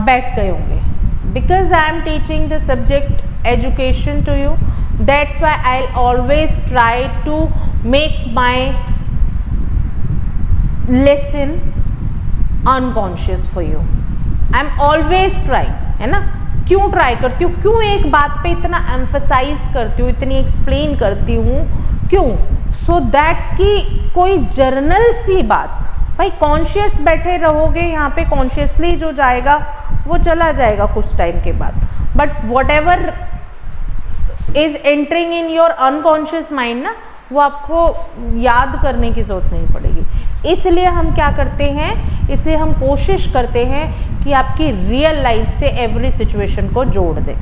[SPEAKER 1] बैठ गए होंगे। Because I am teaching the subject education to you, that's why I always try to make my lesson unconscious for you. I am always trying, है ना। क्यों ट्राई करती हूँ, क्यों एक बात पे इतना एम्फसाइज करती हूँ, इतनी एक्सप्लेन करती हूँ, क्यों? सो दैट कि कोई जर्नल सी बात, भाई कॉन्शियस बैठे रहोगे यहाँ पे, कॉन्शियसली जो जाएगा वो चला जाएगा कुछ टाइम के बाद, but what ever is entering in your unconscious mind ना, वो आपको याद करने की जरूरत नहीं पड़ेगी। इसलिए हम क्या करते हैं, इसलिए हम कोशिश करते हैं कि आपकी रियल लाइफ से एवरी सिचुएशन को जोड़ दें,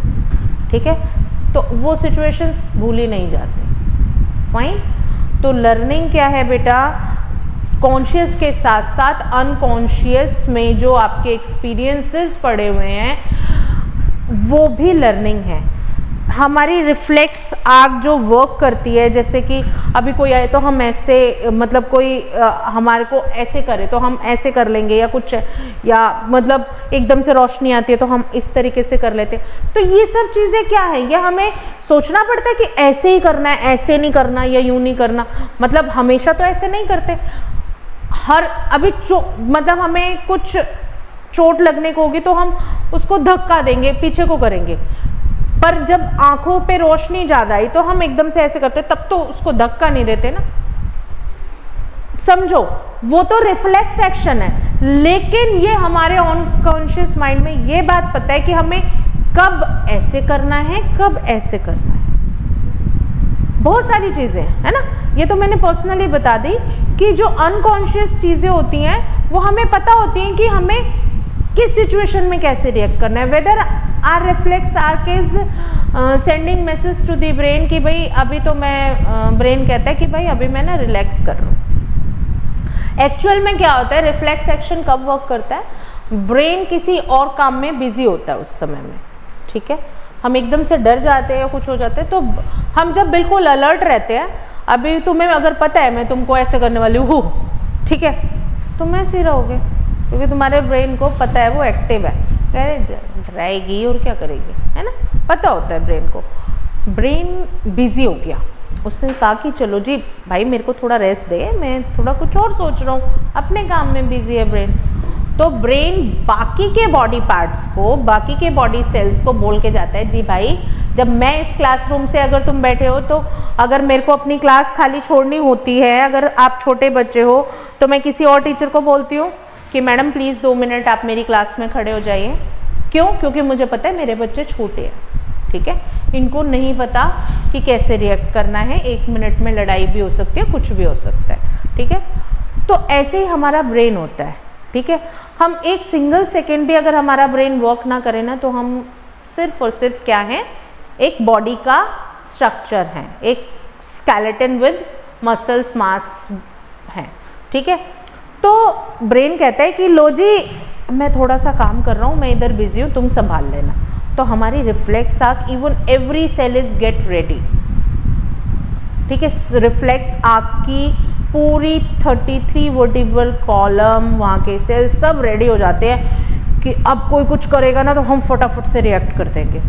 [SPEAKER 1] ठीक है। तो वो सिचुएशंस भूली नहीं जाते, फाइन। तो लर्निंग क्या है बेटा, कॉन्शियस के साथ साथ अनकॉन्शियस में जो आपके एक्सपीरियंसेस पड़े हुए हैं वो भी लर्निंग है। हमारी रिफ्लेक्स आर्क जो वर्क करती है, जैसे कि अभी कोई आए तो हम ऐसे, मतलब कोई हमारे को ऐसे करे तो हम ऐसे कर लेंगे, या कुछ, या मतलब एकदम से रोशनी आती है तो हम इस तरीके से कर लेते हैं। तो ये सब चीज़ें क्या है, ये हमें सोचना पड़ता है कि ऐसे ही करना है, ऐसे नहीं करना, या यूँ नहीं करना, मतलब हमेशा तो ऐसे नहीं करते। अभी मतलब हमें कुछ चोट लगने को होगी तो हम उसको धक्का देंगे, पीछे को करेंगे, पर जब आंखों पे रोशनी ज़्यादा आई तो हम एकदम से ऐसे करते, तब तो उसको धक्का नहीं देते ना। समझो, वो तो रिफ्लेक्स एक्शन है, लेकिन ये हमारे अनकॉन्शियस माइंड में ये बात पता है कि हमें कब ऐसे करना है, कब ऐसे करना है। बहुत सारी चीज़ें है ना, ये तो मैंने पर्सनली बता दी कि जो अनकॉन्शियस चीज़ें होती हैं वो हमें पता होती हैं कि हमें किस सिचुएशन में कैसे रिएक्ट करना है। Whether are reflex arc is sending message to the brain कि भाई अभी तो मैं, ब्रेन कहता है कि भाई अभी मैं ना रिलैक्स कर रहा हूँ। एक्चुअल में क्या होता है, रिफ्लेक्स एक्शन कब वर्क करता है, ब्रेन किसी और काम में बिजी होता है उस समय में, ठीक है। हम एकदम से डर जाते हैं या कुछ हो जाते हैं, तो हम जब बिल्कुल अलर्ट रहते हैं, अभी तुम्हें अगर पता है मैं तुमको ऐसे करने वाली हूँ, ठीक है, तुम ऐसे ही रहोगे, क्योंकि तुम्हारे ब्रेन को पता है, वो एक्टिव है, डराएगी और क्या करेगी, है ना, पता होता है ब्रेन को। ब्रेन बिजी हो गया, उसने कहा कि चलो जी भाई मेरे को थोड़ा रेस्ट दे, मैं थोड़ा कुछ और सोच रहा हूँ, अपने काम में बिजी है ब्रेन। तो ब्रेन बाकी के बॉडी पार्ट्स को, बाकी के बॉडी सेल्स को बोल के जाता है, जी भाई जब मैं इस क्लासरूम से, अगर तुम बैठे हो तो अगर मेरे को अपनी क्लास खाली छोड़नी होती है, अगर आप छोटे बच्चे हो तो मैं किसी और टीचर को बोलती हूँ कि मैडम प्लीज़ 2 मिनट आप मेरी क्लास में खड़े हो जाइए। क्यों? क्योंकि मुझे पता है मेरे बच्चे छोटे हैं, ठीक है, इनको नहीं पता कि कैसे रिएक्ट करना है, 1 मिनट में लड़ाई भी हो सकती है, कुछ भी हो सकता है, ठीक है। तो ऐसे ही हमारा ब्रेन होता है, ठीक है। हम एक सिंगल सेकेंड भी अगर हमारा ब्रेन वर्क ना करे ना, तो हम सिर्फ और सिर्फ क्या है, एक बॉडी का स्ट्रक्चर है, एक स्केलेटन विद मसल्स मास है, ठीक है। तो ब्रेन कहता है कि लो जी मैं थोड़ा सा काम कर रहा हूँ, मैं इधर बिजी हूँ, तुम संभाल लेना। तो हमारी reflex arc, even every cell is get ready, ठीक है। रिफ्लेक्स आर्क की पूरी 33 वर्टिब्रल कॉलम, वहाँ के सेल सब रेडी हो जाते हैं कि अब कोई कुछ करेगा ना तो हम फटाफट से रिएक्ट कर देंगे।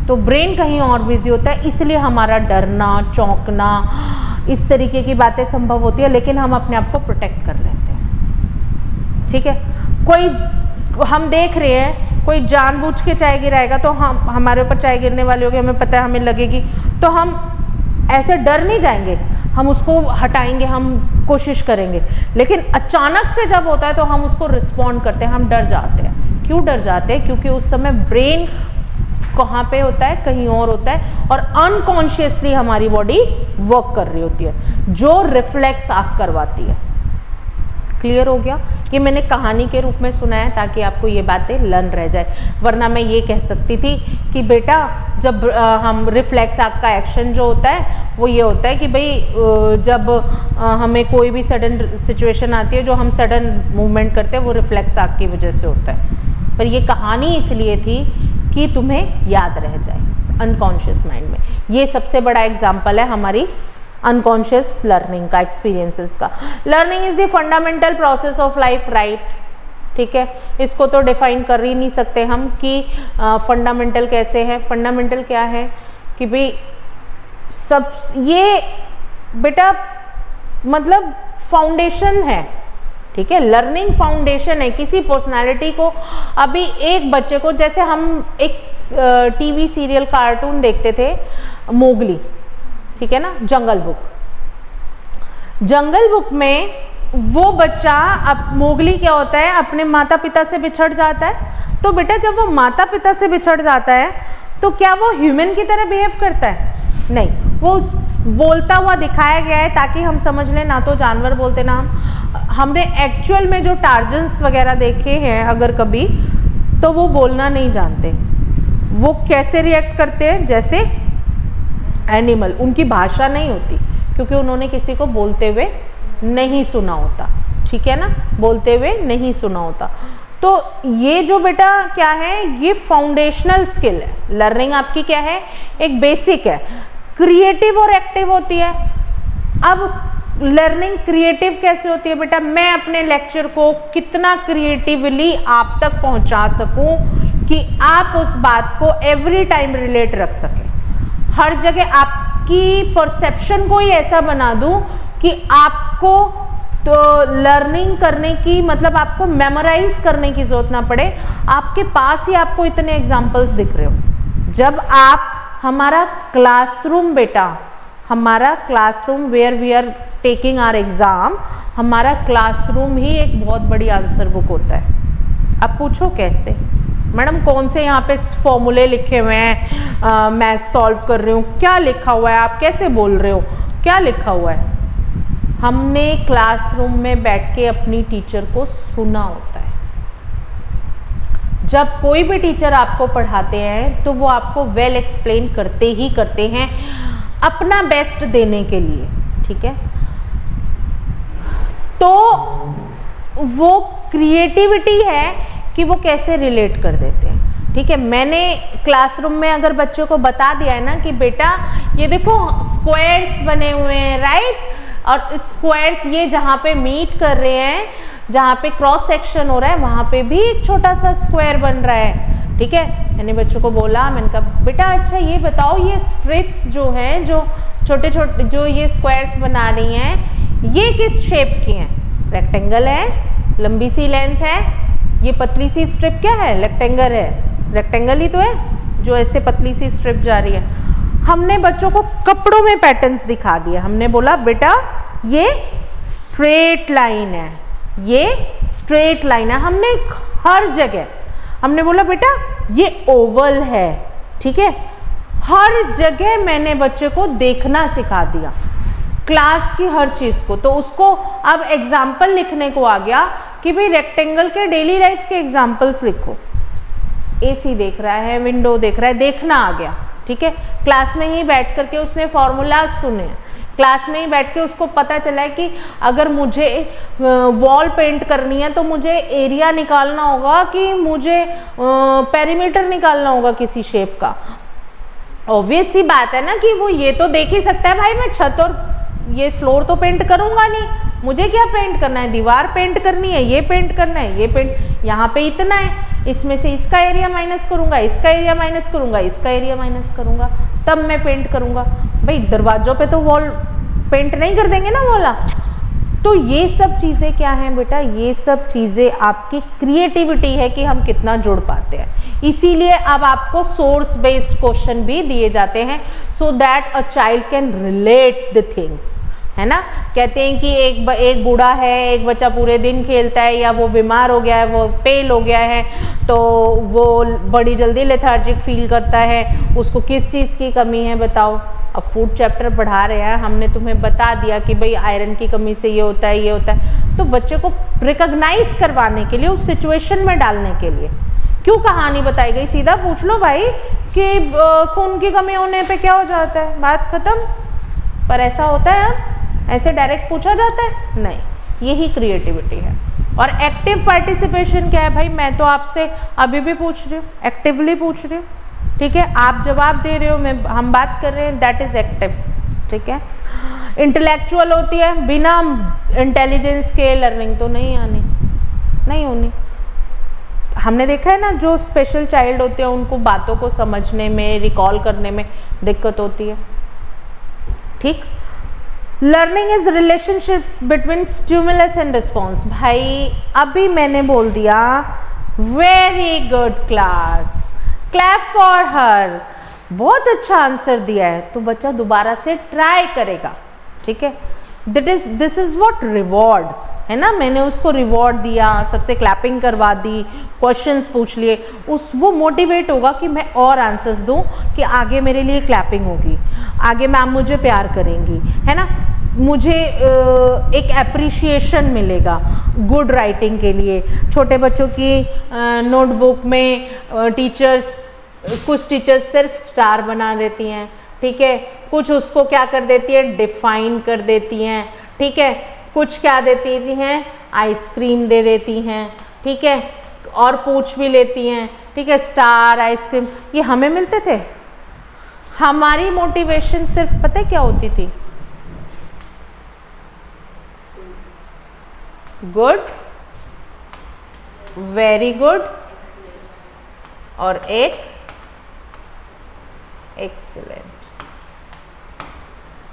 [SPEAKER 1] तो ब्रेन कहीं और बिजी होता है, इसलिए हमारा डरना, चौंकना, इस तरीके की बातें संभव होती है, लेकिन हम अपने आप को प्रोटेक्ट कर लेते हैं, ठीक है। कोई, हम देख रहे हैं कोई जानबूझ के चाय गिराएगा तो हम, हमारे ऊपर चाय गिरने वाली होगी, हमें पता है हमें लगेगी, तो हम ऐसे डर नहीं जाएंगे, हम उसको हटाएंगे, हम कोशिश करेंगे। लेकिन अचानक से जब होता है तो हम उसको रिस्पॉन्ड करते हैं, हम डर जाते हैं। क्यों डर जाते हैं? क्योंकि उस समय ब्रेन कहाँ पे होता है, कहीं और होता है, और अनकॉन्शियसली हमारी बॉडी वर्क कर रही होती है, जो रिफ्लेक्स आर्क करवाती है। क्लियर हो गया? ये मैंने कहानी के रूप में सुनाया ताकि आपको ये बातें लर्न रह जाए, वरना मैं ये कह सकती थी कि बेटा जब हम रिफ्लेक्स आर्क का एक्शन जो होता है वो ये होता है कि भाई जब हमें कोई भी सडन सिचुएशन आती है, जो हम सडन मूवमेंट करते हैं, वो रिफ्लेक्स आर्क की वजह से होता है। पर ये कहानी इसलिए थी कि तुम्हें याद रह जाए अनकॉन्शियस माइंड में। ये सबसे बड़ा एग्जाम्पल है हमारी अनकॉन्शियस लर्निंग का, एक्सपीरियंसेस का। Learning is the fundamental process of life, right, ठीक है। इसको तो डिफाइन कर ही नहीं सकते हम कि फंडामेंटल कैसे है। फंडामेंटल क्या है कि भाई सब ये बेटा मतलब फाउंडेशन है, ठीक है। लर्निंग फाउंडेशन है किसी पर्सनालिटी को। अभी एक बच्चे को, जैसे हम एक टीवी सीरियल कार्टून देखते थे मोगली, ठीक है ना, जंगल बुक। जंगल बुक में वो बच्चा, अब मोगली क्या होता है, अपने माता पिता से बिछड़ जाता है। तो बेटा जब वो माता पिता से बिछड़ जाता है तो क्या वो ह्यूमन की तरह बिहेव करता है? नहीं, वो बोलता हुआ दिखाया गया है ताकि हम समझ लें, ना तो जानवर बोलते ना हमने एक्चुअल में जो टार्जन्स वगैरह देखे हैं अगर कभी, तो वो बोलना नहीं जानते। वो कैसे रिएक्ट करते हैं? जैसे एनिमल, उनकी भाषा नहीं होती क्योंकि उन्होंने किसी को बोलते हुए नहीं सुना होता, ठीक है ना, बोलते हुए नहीं सुना होता। तो ये जो बेटा क्या है, ये फाउंडेशनल स्किल है। लर्निंग आपकी क्या है, एक बेसिक है। क्रिएटिव और एक्टिव होती है। अब लर्निंग क्रिएटिव कैसे होती है बेटा, मैं अपने लेक्चर को कितना क्रिएटिवली आप तक पहुंचा सकूं कि आप उस बात को एवरी टाइम रिलेट रख सकें, हर जगह आपकी परसेप्शन को ही ऐसा बना दूं कि आपको तो लर्निंग करने की मतलब आपको मेमोराइज करने की जरूरत ना पड़े, आपके पास ही आपको इतने एग्जाम्पल्स दिख रहे हो। जब आप हमारा क्लासरूम बेटा, हमारा classroom where we are taking our exam, हमारा क्लासरूम ही एक बहुत बड़ी आंसर बुक होता है। अब पूछो कैसे मैडम, कौन से यहाँ पे फॉर्मूले लिखे हुए हैं, मैथ सॉल्व कर रही हूँ, क्या लिखा हुआ है, आप कैसे बोल रहे हो, क्या लिखा हुआ है? हमने क्लासरूम में बैठ के अपनी टीचर को सुना होता है। जब कोई भी टीचर आपको पढ़ाते हैं तो वो आपको वेल एक्सप्लेन करते ही करते हैं अपना बेस्ट देने के लिए, ठीक है। तो वो क्रिएटिविटी है कि वो कैसे रिलेट कर देते हैं, ठीक है। मैंने क्लासरूम में अगर बच्चों को बता दिया है ना कि बेटा ये देखो स्क्वायर्स बने हुए हैं, राइट, और स्क्वायर्स ये जहाँ पे मीट कर रहे हैं, जहाँ पे क्रॉस सेक्शन हो रहा है, वहाँ पे भी एक छोटा सा स्क्वायर बन रहा है, ठीक है। मैंने बच्चों को बोला, मैंने कहा बेटा अच्छा ये बताओ, ये स्ट्रिप्स जो हैं, जो छोटे छोटे जो ये स्क्वायर्स बना रही हैं, ये किस शेप की हैं? रेक्टेंगल है, लंबी सी लेंथ है, ये पतली सी स्ट्रिप क्या है? रेक्टेंगल है, रेक्टेंगल ही तो है जो ऐसे पतली सी स्ट्रिप जा रही है। हमने बच्चों को कपड़ों में पैटर्न्स दिखा दिए। हमने बोला बेटा ये स्ट्रेट लाइन है, ये स्ट्रेट लाइन है। हमने हर जगह हमने बोला बेटा ये ओवल है, ठीक है। हर जगह मैंने बच्चे को देखना सिखा दिया, क्लास की हर चीज़ को। तो उसको अब एग्जाम्पल लिखने को आ गया कि भाई रेक्टेंगल के डेली लाइफ के एग्जाम्पल्स लिखो। एसी देख रहा है, विंडो देख रहा है, देखना आ गया, ठीक है। क्लास में ही बैठ करके उसने फॉर्मूलाज सुने, क्लास में ही बैठ के उसको पता चला है कि अगर मुझे वॉल पेंट करनी है तो मुझे एरिया निकालना होगा कि मुझे पेरीमीटर निकालना होगा किसी शेप का। ऑब्वियस सी बात है ना कि वो ये तो देख ही सकता है, भाई मैं छत और ये फ्लोर तो पेंट करूँगा नहीं, मुझे क्या पेंट करना है? दीवार पेंट करनी है, ये पेंट करना है, ये पेंट, यहाँ पे इतना है, इसमें से इसका एरिया माइनस करूँगा, इसका एरिया माइनस करूँगा, इसका एरिया माइनस करूँगा, तब मैं पेंट करूँगा। भाई दरवाजों पे तो वॉल पेंट नहीं कर देंगे ना वाला। तो ये सब चीज़ें क्या हैं बेटा, ये सब चीज़ें आपकी क्रिएटिविटी है कि हम कितना जुड़ पाते हैं। इसीलिए अब आपको सोर्स बेस्ड क्वेश्चन भी दिए जाते हैं, so that a child can relate the things, है ना। कहते हैं कि एक बूढ़ा है, एक बच्चा पूरे दिन खेलता है, या वो बीमार हो गया है, वो पेल हो गया है, तो वो बड़ी जल्दी लेथार्जिक फील करता है, उसको किस चीज़ की कमी है बताओ। अब फूड चैप्टर पढ़ा रहे हैं, हमने तुम्हें बता दिया कि भाई आयरन की कमी से ये होता है, ये होता है। तो बच्चे को रिकॉग्नाइज करवाने के लिए, उस सिचुएशन में डालने के लिए क्यों कहानी बताई गई, सीधा पूछ लो भाई कि खून की कमी होने पे क्या हो जाता है, बात खत्म। पर ऐसा होता है, अब ऐसे डायरेक्ट पूछा जाता है? नहीं, यही क्रिएटिविटी है। और एक्टिव पार्टिसिपेशन क्या है भाई? मैं तो आपसे अभी भी पूछ रही हूँ, एक्टिवली पूछ रही हूँ, ठीक है। आप जवाब दे रहे हो, हम बात कर रहे हैं, दैट इज एक्टिव, ठीक है। इंटेलेक्चुअल होती है, बिना इंटेलिजेंस के लर्निंग तो नहीं आनी, नहीं होनी। हमने देखा है ना, जो स्पेशल चाइल्ड होते हैं उनको बातों को समझने में, रिकॉल करने में दिक्कत होती है, ठीक। Learning is relationship between stimulus and response. भाई अभी मैंने बोल दिया, very good class, clap for her, बहुत अच्छा आंसर दिया है, तो बच्चा दोबारा से ट्राई करेगा, ठीक है। दिस इज व्हाट रिवॉर्ड है ना। मैंने उसको रिवॉर्ड दिया, सबसे क्लैपिंग करवा दी, क्वेश्चंस पूछ लिए, वो मोटिवेट होगा कि मैं और आंसर्स दूं, कि आगे मेरे लिए क्लैपिंग होगी, आगे मैम मुझे प्यार करेंगी, है ना, मुझे एक एप्रिशिएशन मिलेगा गुड राइटिंग के लिए। छोटे बच्चों की नोटबुक में कुछ टीचर्स सिर्फ स्टार बना देती हैं, ठीक है, कुछ उसको क्या कर देती है, डिफाइन कर देती हैं, ठीक है, कुछ क्या देती हैं, आइसक्रीम दे देती हैं, ठीक है, और पूछ भी लेती हैं, ठीक है। स्टार, आइसक्रीम, ये हमें मिलते थे। हमारी मोटिवेशन सिर्फ पता है क्या होती थी? गुड, वेरी गुड और एक एक्सीलेंट।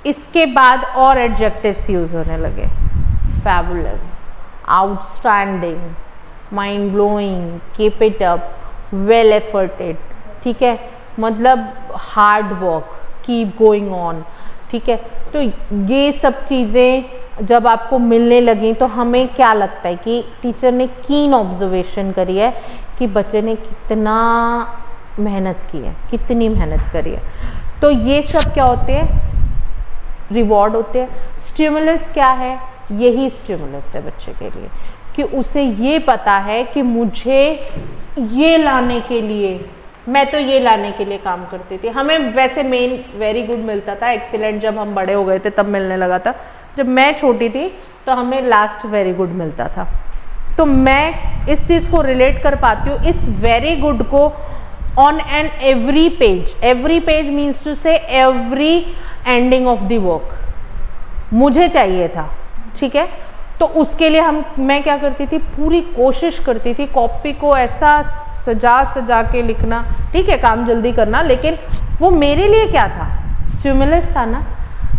[SPEAKER 1] इसके बाद और एडजेक्टिव्स यूज होने लगे, fabulous, outstanding, mind blowing, keep it up, well efforted, ठीक है, मतलब hard work, keep going on, ठीक है। तो ये सब चीज़ें जब आपको मिलने लगी तो हमें क्या लगता है कि टीचर ने कीन ऑब्जर्वेशन करी है कि बच्चे ने कितना मेहनत की है, कितनी मेहनत करी है। तो ये सब क्या होते हैं? रिवॉर्ड होते हैं। स्टिमुलस क्या है? यही स्टिमुलस है बच्चे के लिए कि उसे ये पता है कि मुझे ये लाने के लिए, मैं तो ये लाने के लिए काम करती थी। हमें वैसे मेन वेरी गुड मिलता था, एक्सीलेंट जब हम बड़े हो गए थे तब मिलने लगा था। जब मैं छोटी थी तो हमें लास्ट वेरी गुड मिलता था। तो मैं इस चीज़ को रिलेट कर पाती हूँ, इस वेरी गुड को on an every page. Every page means to say every ending of the work मुझे चाहिए था, ठीक है। तो उसके लिए मैं क्या करती थी, पूरी कोशिश करती थी कॉपी को ऐसा सजा सजा के लिखना, ठीक है, काम जल्दी करना, लेकिन वो मेरे लिए क्या था? स्टिमुलस था ना,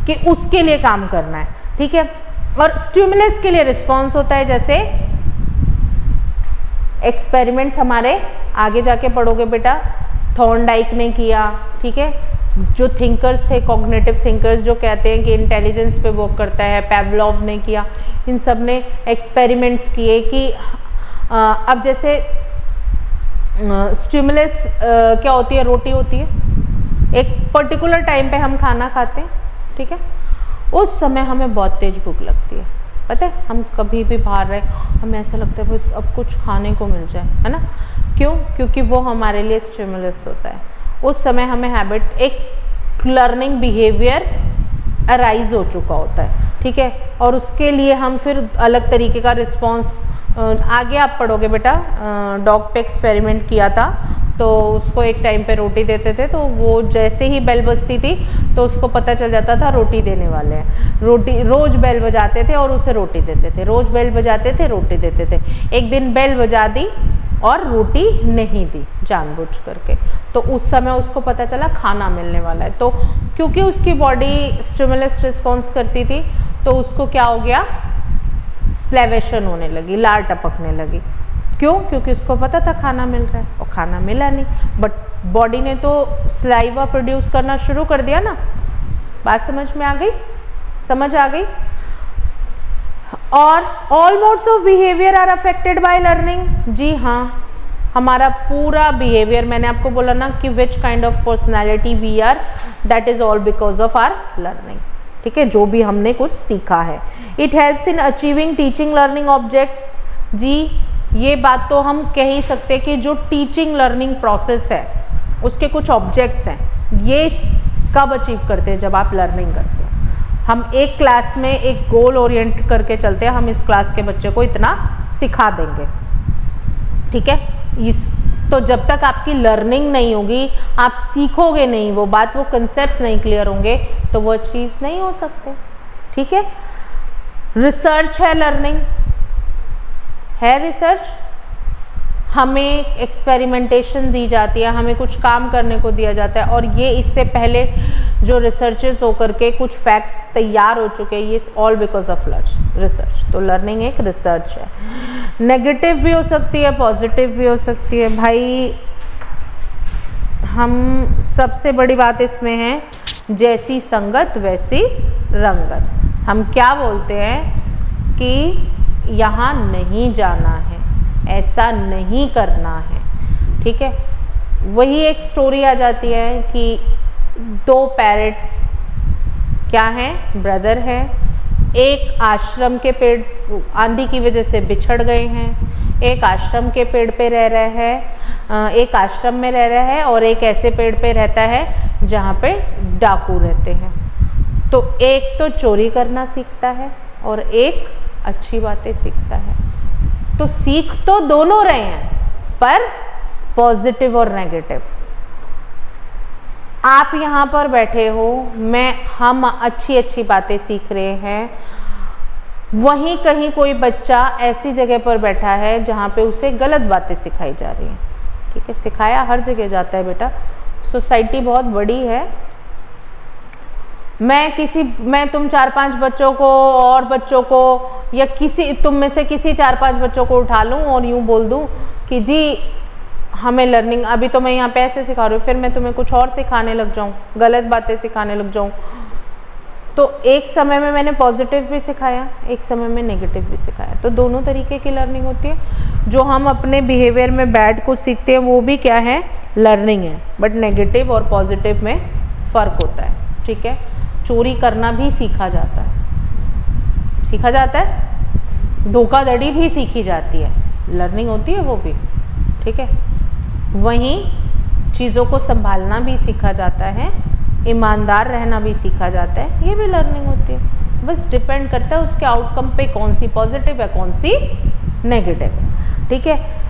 [SPEAKER 1] कि उसके लिए काम करना है, ठीक है। और स्टिमुलस के लिए रिस्पॉन्स होता है, जैसे एक्सपेरिमेंट्स हमारे आगे जाके पढ़ोगे बेटा, थॉर्नडाइक ने किया, ठीक है, जो थिंकर्स थे, कॉग्निटिव थिंकर्स जो कहते हैं कि इंटेलिजेंस पे वर्क करता है, पैवलोव ने किया, इन सब ने एक्सपेरिमेंट्स किए कि अब जैसे स्टिमुलस क्या होती है? रोटी होती है, एक पर्टिकुलर टाइम पे हम खाना खाते हैं, ठीक है, उस समय हमें बहुत तेज भूख लगती है, पता है, हम कभी भी बाहर रहे हमें ऐसा लगता है बस अब कुछ खाने को मिल जाए, है ना। क्यों? क्योंकि वो हमारे लिए स्टिमुलस होता है। उस समय हमें हैबिट, एक लर्निंग बिहेवियर अराइज हो चुका होता है, ठीक है, और उसके लिए हम फिर अलग तरीके का रिस्पॉन्स, आगे आप पढ़ोगे बेटा, डॉग पे एक्सपेरिमेंट किया था, तो उसको एक टाइम पे रोटी देते थे, तो वो जैसे ही बेल बजती थी तो उसको पता चल जाता था रोटी देने वाले हैं। रोटी रोज बेल बजाते थे और उसे रोटी देते थे, रोज बेल बजाते थे, रोटी देते थे। एक दिन बेल बजा दी और रोटी नहीं दी जानबूझ करके, तो उस समय उसको पता चला खाना मिलने वाला है। तो क्योंकि उसकी बॉडी स्टिमुलस रिस्पॉन्स करती थी तो उसको क्या हो गया? स्लेवेशन होने लगी, लार टपकने लगी। क्यों? क्योंकि उसको पता था खाना मिल रहा है और खाना मिला नहीं, बट बॉडी ने तो स्लाइवा प्रोड्यूस करना शुरू कर दिया ना। बात समझ में आ गई? समझ आ गई? और all modes of behaviour are affected by learning. जी हाँ, हमारा पूरा बिहेवियर, मैंने आपको बोला ना कि which kind of personality we are, that is all because of our learning, ठीक है, जो भी हमने कुछ सीखा है। It helps in achieving teaching learning objects. जी, ये बात तो हम कह ही सकते हैं कि जो टीचिंग लर्निंग प्रोसेस है उसके कुछ ऑब्जेक्ट्स हैं, ये कब अचीव करते हैं? जब आप लर्निंग करते हैं। हम एक क्लास में एक गोल ओरिएंट करके चलते हैं, हम इस क्लास के बच्चे को इतना सिखा देंगे, ठीक है। तो जब तक आपकी लर्निंग नहीं होगी, आप सीखोगे नहीं वो बात, वो कंसेप्ट नहीं क्लियर होंगे, तो वो अचीव नहीं हो सकते, ठीक है। रिसर्च है, लर्निंग है, रिसर्च, हमें एक्सपेरिमेंटेशन दी जाती है, हमें कुछ काम करने को दिया जाता है, और ये इससे पहले जो रिसर्चेस होकर के कुछ फैक्ट्स तैयार हो चुके हैं, ये ऑल बिकॉज ऑफ रिसर्च। तो लर्निंग एक रिसर्च है। नेगेटिव भी हो सकती है, पॉजिटिव भी हो सकती है। भाई हम सबसे बड़ी बात इसमें है, जैसी संगत वैसी रंगत। हम क्या बोलते हैं कि यहाँ नहीं जाना है, ऐसा नहीं करना है, ठीक है। वही एक स्टोरी आ जाती है कि दो पैरेट्स क्या हैं, ब्रदर हैं, एक आश्रम के पेड़, आंधी की वजह से बिछड़ गए हैं, एक आश्रम के पेड़ पे रह रहा है, एक आश्रम में रह रहा है, और एक ऐसे पेड़ पे रहता है जहाँ पे डाकू रहते हैं। तो एक तो चोरी करना सीखता है और एक अच्छी बातें सीखता है। तो सीख तो दोनों रहे हैं, पर पॉजिटिव और नेगेटिव। आप यहाँ पर बैठे हो, हम अच्छी अच्छी बातें सीख रहे हैं, वहीं कहीं कोई बच्चा ऐसी जगह पर बैठा है जहाँ पे उसे गलत बातें सिखाई जा रही हैं। ठीक है, सिखाया हर जगह जाता है बेटा, सोसाइटी बहुत बड़ी है। मैं तुम 4-5 बच्चों को और बच्चों को या तुम में से किसी 4-5 बच्चों को उठा लूँ और यूँ बोल दूँ कि जी हमें लर्निंग, अभी तो मैं यहाँ पे ऐसे सिखा रही हूँ, फिर मैं तुम्हें कुछ और सिखाने लग जाऊँ, गलत बातें सिखाने लग जाऊँ, तो एक समय में मैंने पॉजिटिव भी सिखाया, एक समय में नेगेटिव भी सिखाया, तो दोनों तरीके की लर्निंग होती है। जो हम अपने बिहेवियर में बैड को सीखते हैं वो भी क्या है, लर्निंग है, बट नेगेटिव और पॉजिटिव में फ़र्क होता है। ठीक है, चोरी करना भी सीखा जाता है, धोखाधड़ी भी सीखी जाती है, लर्निंग होती है वो भी। ठीक है, वहीं चीज़ों को संभालना भी सीखा जाता है, ईमानदार रहना भी सीखा जाता है, ये भी लर्निंग होती है। बस डिपेंड करता है उसके आउटकम पे, कौन सी पॉजिटिव है कौन सी नेगेटिव है। ठीक है,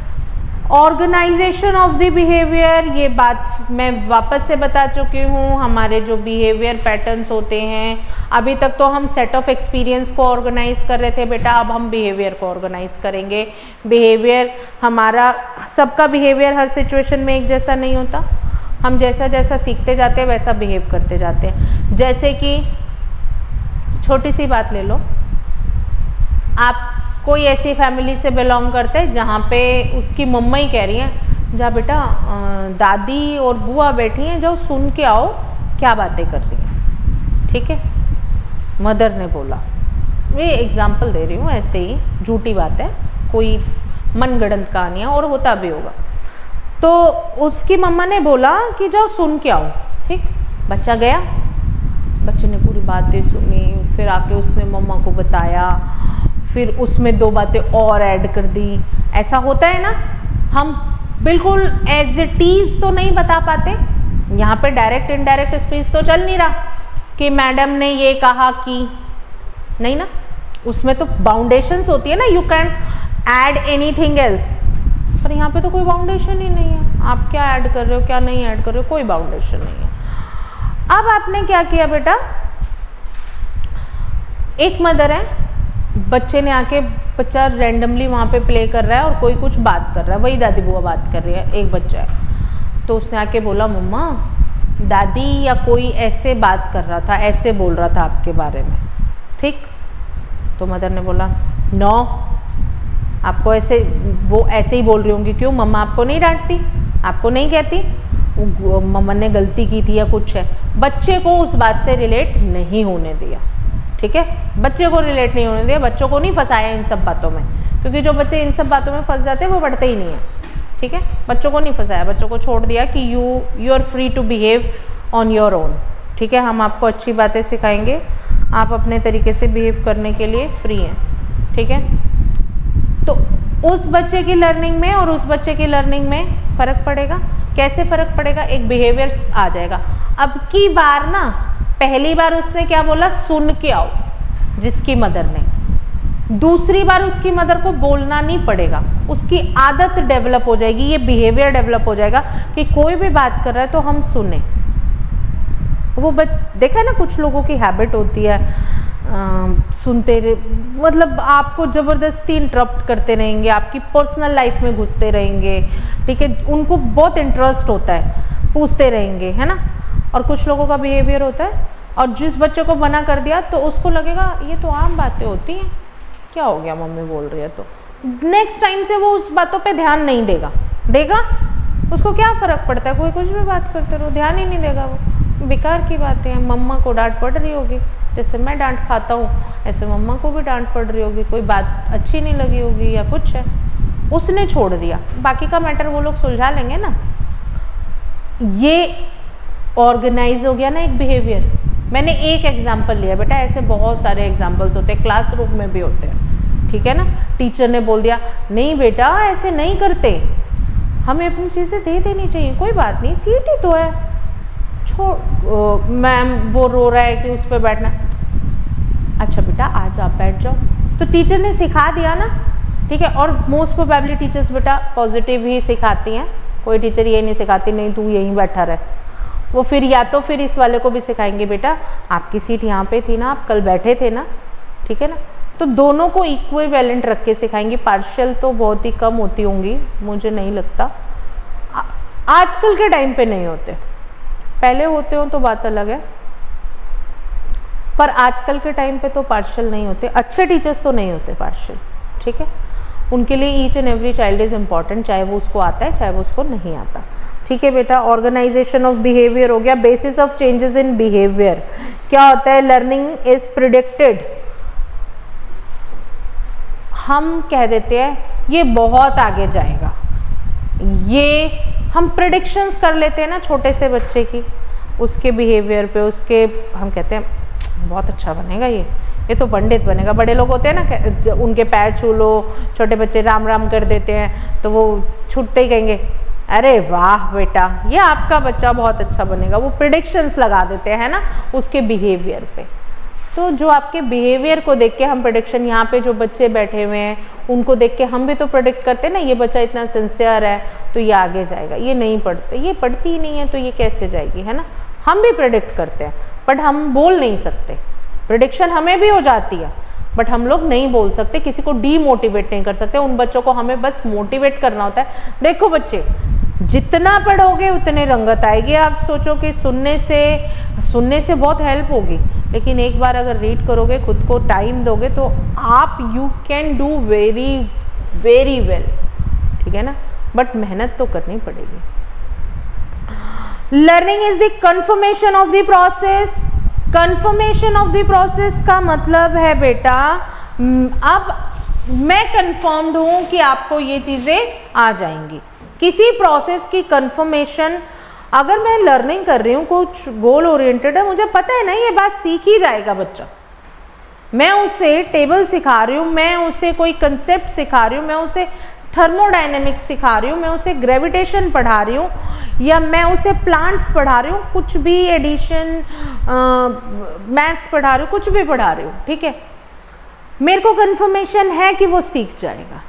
[SPEAKER 1] ऑर्गेनाइजेशन ऑफ द बिहेवियर, ये बात मैं वापस से बता चुकी हूँ। हमारे जो बिहेवियर पैटर्न्स होते हैं, अभी तक तो हम सेट ऑफ एक्सपीरियंस को ऑर्गेनाइज कर रहे थे बेटा, अब हम बिहेवियर को ऑर्गेनाइज करेंगे। बिहेवियर हमारा, सबका बिहेवियर हर सिचुएशन में एक जैसा नहीं होता, हम जैसा जैसा सीखते जाते हैं वैसा बिहेव करते जाते हैं। जैसे कि छोटी सी बात ले लो, आप कोई ऐसी फैमिली से बिलोंग करते हैं जहाँ पे उसकी मम्मा ही कह रही हैं, जा बेटा दादी और बुआ बैठी हैं, जाओ सुन के आओ क्या बातें कर रही हैं। ठीक है, मदर ने बोला, मैं एग्जाम्पल दे रही हूँ, ऐसे ही झूठी बात है, कोई मनगढ़ंत कहानियाँ और होता भी होगा। तो उसकी मम्मा ने बोला कि जाओ सुन के आओ। ठीक, बच्चा गया, बच्चे ने पूरी बातें सुनी, फिर आके उसने मम्मा को बताया, फिर उसमें 2 बातें और ऐड कर दी। ऐसा होता है ना, हम बिल्कुल एज इट इज़ तो नहीं बता पाते, यहाँ पे डायरेक्ट इनडायरेक्ट स्पीच तो चल नहीं रहा कि मैडम ने ये कहा कि नहीं ना, उसमें तो बाउंडेशंस होती है ना, you can add anything else, पर यहाँ पे तो कोई बाउंडेशन ही नहीं है, आप क्या ऐड कर रहे हो क्या नहीं ऐड कर रहे हो, कोई बाउंडेशन नहीं है। अब आपने क्या किया बेटा, एक मदर है, बच्चे ने आके, बच्चा रैंडमली वहाँ पे प्ले कर रहा है और कोई कुछ बात कर रहा है, वही दादी बुआ बात कर रही है, एक बच्चा है, तो उसने आके बोला मम्मा दादी या कोई ऐसे बात कर रहा था, ऐसे बोल रहा था आपके बारे में। ठीक, तो मदर ने बोला नो, आपको ऐसे, वो ऐसे ही बोल रही होंगी, क्यों मम्मा आपको नहीं डांटती, आपको नहीं कहती, मम्मा ने गलती की थी या कुछ है। बच्चे को उस बात से रिलेट नहीं होने दिया। ठीक है, बच्चे को रिलेट नहीं होने दिया, बच्चों को नहीं फंसाया इन सब बातों में, क्योंकि जो बच्चे इन सब बातों में फंस जाते हैं वो पढ़ते ही नहीं है। ठीक है, बच्चों को नहीं फंसाया, बच्चों को छोड़ दिया कि you are free to behave on your own. ठीक है, हम आपको अच्छी बातें सिखाएंगे, आप अपने तरीके से बिहेव करने के लिए फ्री हैं। ठीक है, तो उस बच्चे की लर्निंग में और उस बच्चे की लर्निंग में फ़र्क पड़ेगा। कैसे फ़र्क पड़ेगा, एक बिहेवियर आ जाएगा। अब की बार ना, पहली बार उसने क्या बोला, सुन के आओ, जिसकी मदर ने, दूसरी बार उसकी मदर को बोलना नहीं पड़ेगा, उसकी आदत डेवलप हो जाएगी, ये बिहेवियर डेवलप हो जाएगा कि कोई भी बात कर रहा है तो हम सुने। वो देखा है ना, कुछ लोगों की हैबिट होती है सुनते रहे, मतलब आपको ज़बरदस्ती इंटरप्ट करते रहेंगे, आपकी पर्सनल लाइफ में घुसते रहेंगे। ठीक है, उनको बहुत इंटरेस्ट होता है, पूछते रहेंगे, है ना। और कुछ लोगों का बिहेवियर होता है, और जिस बच्चे को मना कर दिया तो उसको लगेगा ये तो आम बातें होती हैं, क्या हो गया मम्मी बोल रही है, तो नेक्स्ट टाइम से वो उस बातों पे ध्यान नहीं देगा, उसको क्या फ़र्क पड़ता है, कोई कुछ भी बात करते रहो, ध्यान ही नहीं देगा, वो बेकार की बातें हैं। मम्मा को डांट पड़ रही होगी, जैसे मैं डांट खाता हूँ ऐसे मम्मा को भी डांट पड़ रही होगी, कोई बात अच्छी नहीं लगी होगी या कुछ है, उसने छोड़ दिया, बाकी का मैटर वो लोग सुलझा लेंगे ना। ये ऑर्गेनाइज हो गया ना एक बिहेवियर। मैंने एक एग्जाम्पल लिया बेटा, ऐसे बहुत सारे एग्जाम्पल्स होते हैं, क्लासरूम में भी होते हैं। ठीक है ना, टीचर ने बोल दिया नहीं बेटा ऐसे नहीं करते, हमें अपनी चीज़ें दे देनी चाहिए, कोई बात नहीं सीट ही तो है, छोड़, मैम वो रो रहा है कि उस पर बैठना, अच्छा बेटा आज आप बैठ जाओ, तो टीचर ने सिखा दिया ना, ठीक है। और मोस्ट प्रोबेबली टीचर्स बेटा पॉजिटिव ही सिखाती हैं, कोई टीचर ये नहीं सिखाती नहीं तू यहीं बैठा रहे, वो फिर या तो फिर इस वाले को भी सिखाएंगे बेटा आपकी सीट यहाँ पे थी ना, आप कल बैठे थे ना, ठीक है ना। तो दोनों को इक्विवेलेंट रख के सिखाएंगे, पार्शियल तो बहुत ही कम होती होंगी, मुझे नहीं लगता, आजकल के टाइम पे नहीं होते, पहले होते हो तो बात अलग है, पर आजकल के टाइम पे तो पार्शियल नहीं होते, अच्छे टीचर्स तो नहीं होते पार्शियल, ठीक है। उनके लिए each and every child is important, चाहे वो उसको आता है चाहे वो उसको नहीं आता, ठीक है बेटा। ऑर्गेनाइजेशन ऑफ बिहेवियर हो गया, basis of changes in behaviour क्या होता है, लर्निंग इज प्रिडिक्टेड, हम कह देते हैं ये बहुत आगे जाएगा, ये हम प्रिडिक्शंस कर लेते हैं ना छोटे से बच्चे की, उसके बिहेवियर पे, उसके हम कहते हैं बहुत अच्छा बनेगा ये तो पंडित बनेगा, बड़े लोग होते हैं ना उनके पैर छू लो, छोटे बच्चे राम राम कर देते हैं तो वो छूटते ही कहेंगे अरे वाह बेटा ये आपका बच्चा बहुत अच्छा बनेगा, वो प्रिडिक्शंस लगा देते हैं ना उसके बिहेवियर पे। तो जो आपके बिहेवियर को देख के हम प्रेडिक्शन, यहाँ पे जो बच्चे बैठे हुए हैं उनको देख के हम भी तो प्रेडिक्ट करते हैं ना, ये बच्चा इतना सिंसियर है तो ये आगे जाएगा, ये नहीं पढ़ते, ये पढ़ती ही नहीं है तो ये कैसे जाएगी, है ना, हम भी प्रेडिक्ट करते हैं बट हम बोल नहीं सकते, प्रेडिक्शन हमें भी हो जाती है बट हम लोग नहीं बोल सकते, किसी को डीमोटिवेट नहीं कर सकते, उन बच्चों को हमें बस मोटिवेट करना होता है। देखो बच्चे जितना पढ़ोगे उतने रंगत आएगी, आप सोचो कि सुनने से बहुत हेल्प होगी, लेकिन एक बार अगर रीड करोगे, खुद को टाइम दोगे तो आप you can do very very well, ठीक है ना, बट मेहनत तो करनी पड़ेगी। Learning is the confirmation of the process, confirmation of the process का मतलब है बेटा अब मैं कंफर्म्ड हूं कि आपको ये चीजें आ जाएंगी, किसी प्रोसेस की कंफर्मेशन, अगर मैं लर्निंग कर रही हूँ कुछ गोल ओरिएंटेड है, मुझे पता है ना ये बात सीख ही जाएगा बच्चा, मैं उसे टेबल सिखा रही हूँ, मैं उसे कोई कंसेप्ट सिखा रही हूँ, मैं उसे थर्मोडायनेमिक्स सिखा रही हूँ, मैं उसे ग्रेविटेशन पढ़ा रही हूँ या मैं उसे प्लांट्स पढ़ा रही हूँ, कुछ भी एडिशन मैथ्स पढ़ा रही हूँ, कुछ भी पढ़ा रही हूँ, ठीक है, मेरे को कंफर्मेशन है कि वो सीख जाएगा,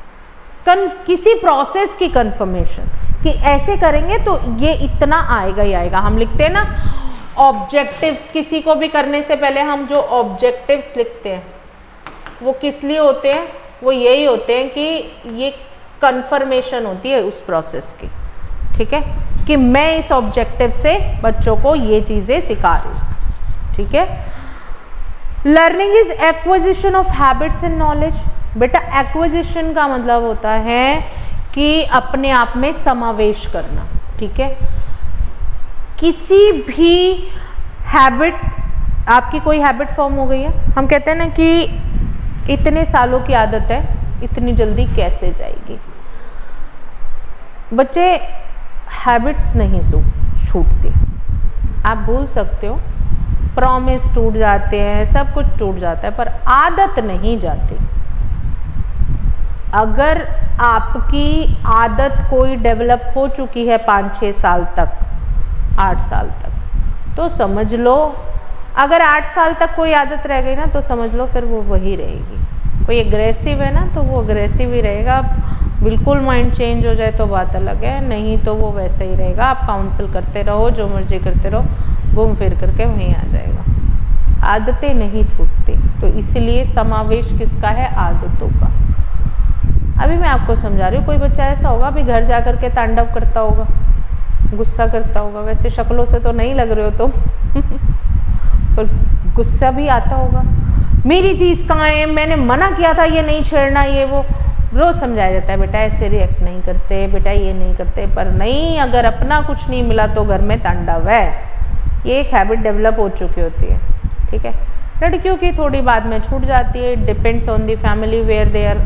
[SPEAKER 1] किसी प्रोसेस की कंफर्मेशन कि ऐसे करेंगे तो ये इतना आएगा ही आएगा। हम लिखते हैं ना ऑब्जेक्टिव्स, किसी को भी करने से पहले हम जो ऑब्जेक्टिव्स लिखते हैं वो किस लिए होते हैं, वो यही होते हैं कि ये कंफर्मेशन होती है उस प्रोसेस की, ठीक है, कि मैं इस ऑब्जेक्टिव से बच्चों को ये चीज़ें सिखा रही हूँ, ठीक है। Learning is acquisition of habits and knowledge, बेटा एक्विजिशन का मतलब होता है कि अपने आप में समावेश करना, ठीक है, किसी भी हैबिट, आपकी कोई हैबिट फॉर्म हो गई है, हम कहते हैं ना कि इतने सालों की आदत है इतनी जल्दी कैसे जाएगी, बच्चे हैबिट्स नहीं छूटती, आप भूल सकते हो, प्रॉमिस टूट जाते हैं, सब कुछ टूट जाता है पर आदत नहीं जाती। अगर आपकी आदत कोई डेवलप हो चुकी है 5-6 साल तक, 8 साल तक, तो समझ लो, अगर 8 साल तक कोई आदत रह गई ना तो समझ लो फिर वो वही रहेगी। कोई एग्रेसिव है ना तो वो एग्रेसिव ही रहेगा, बिल्कुल माइंड चेंज हो जाए तो बात अलग है, नहीं तो वो वैसे ही रहेगा, आप काउंसिल करते रहो, जो मर्जी करते रहो, घूम फिर करके वहीं आ जाएगा। आदतें नहीं छूटती, तो इसलिए समावेश किसका है, आदतों का। अभी मैं आपको समझा रही हूँ, कोई बच्चा ऐसा होगा अभी घर जा कर के तांडव करता होगा, गुस्सा करता होगा, वैसे शक्लों से तो नहीं लग रहे हो तुम पर गुस्सा भी आता होगा, मेरी चीज़ कहाँ है, मैंने मना किया था ये नहीं छेड़ना, ये वो रोज़ समझाया जाता है बेटा ऐसे रिएक्ट नहीं करते, बेटा ये नहीं करते, पर नहीं, अगर अपना कुछ नहीं मिला तो घर में तांडव है, ये एक हैबिट डेवलप हो चुकी होती है, ठीक है। लड़कियों की थोड़ी बाद में छूट जाती है, depends on the family where they are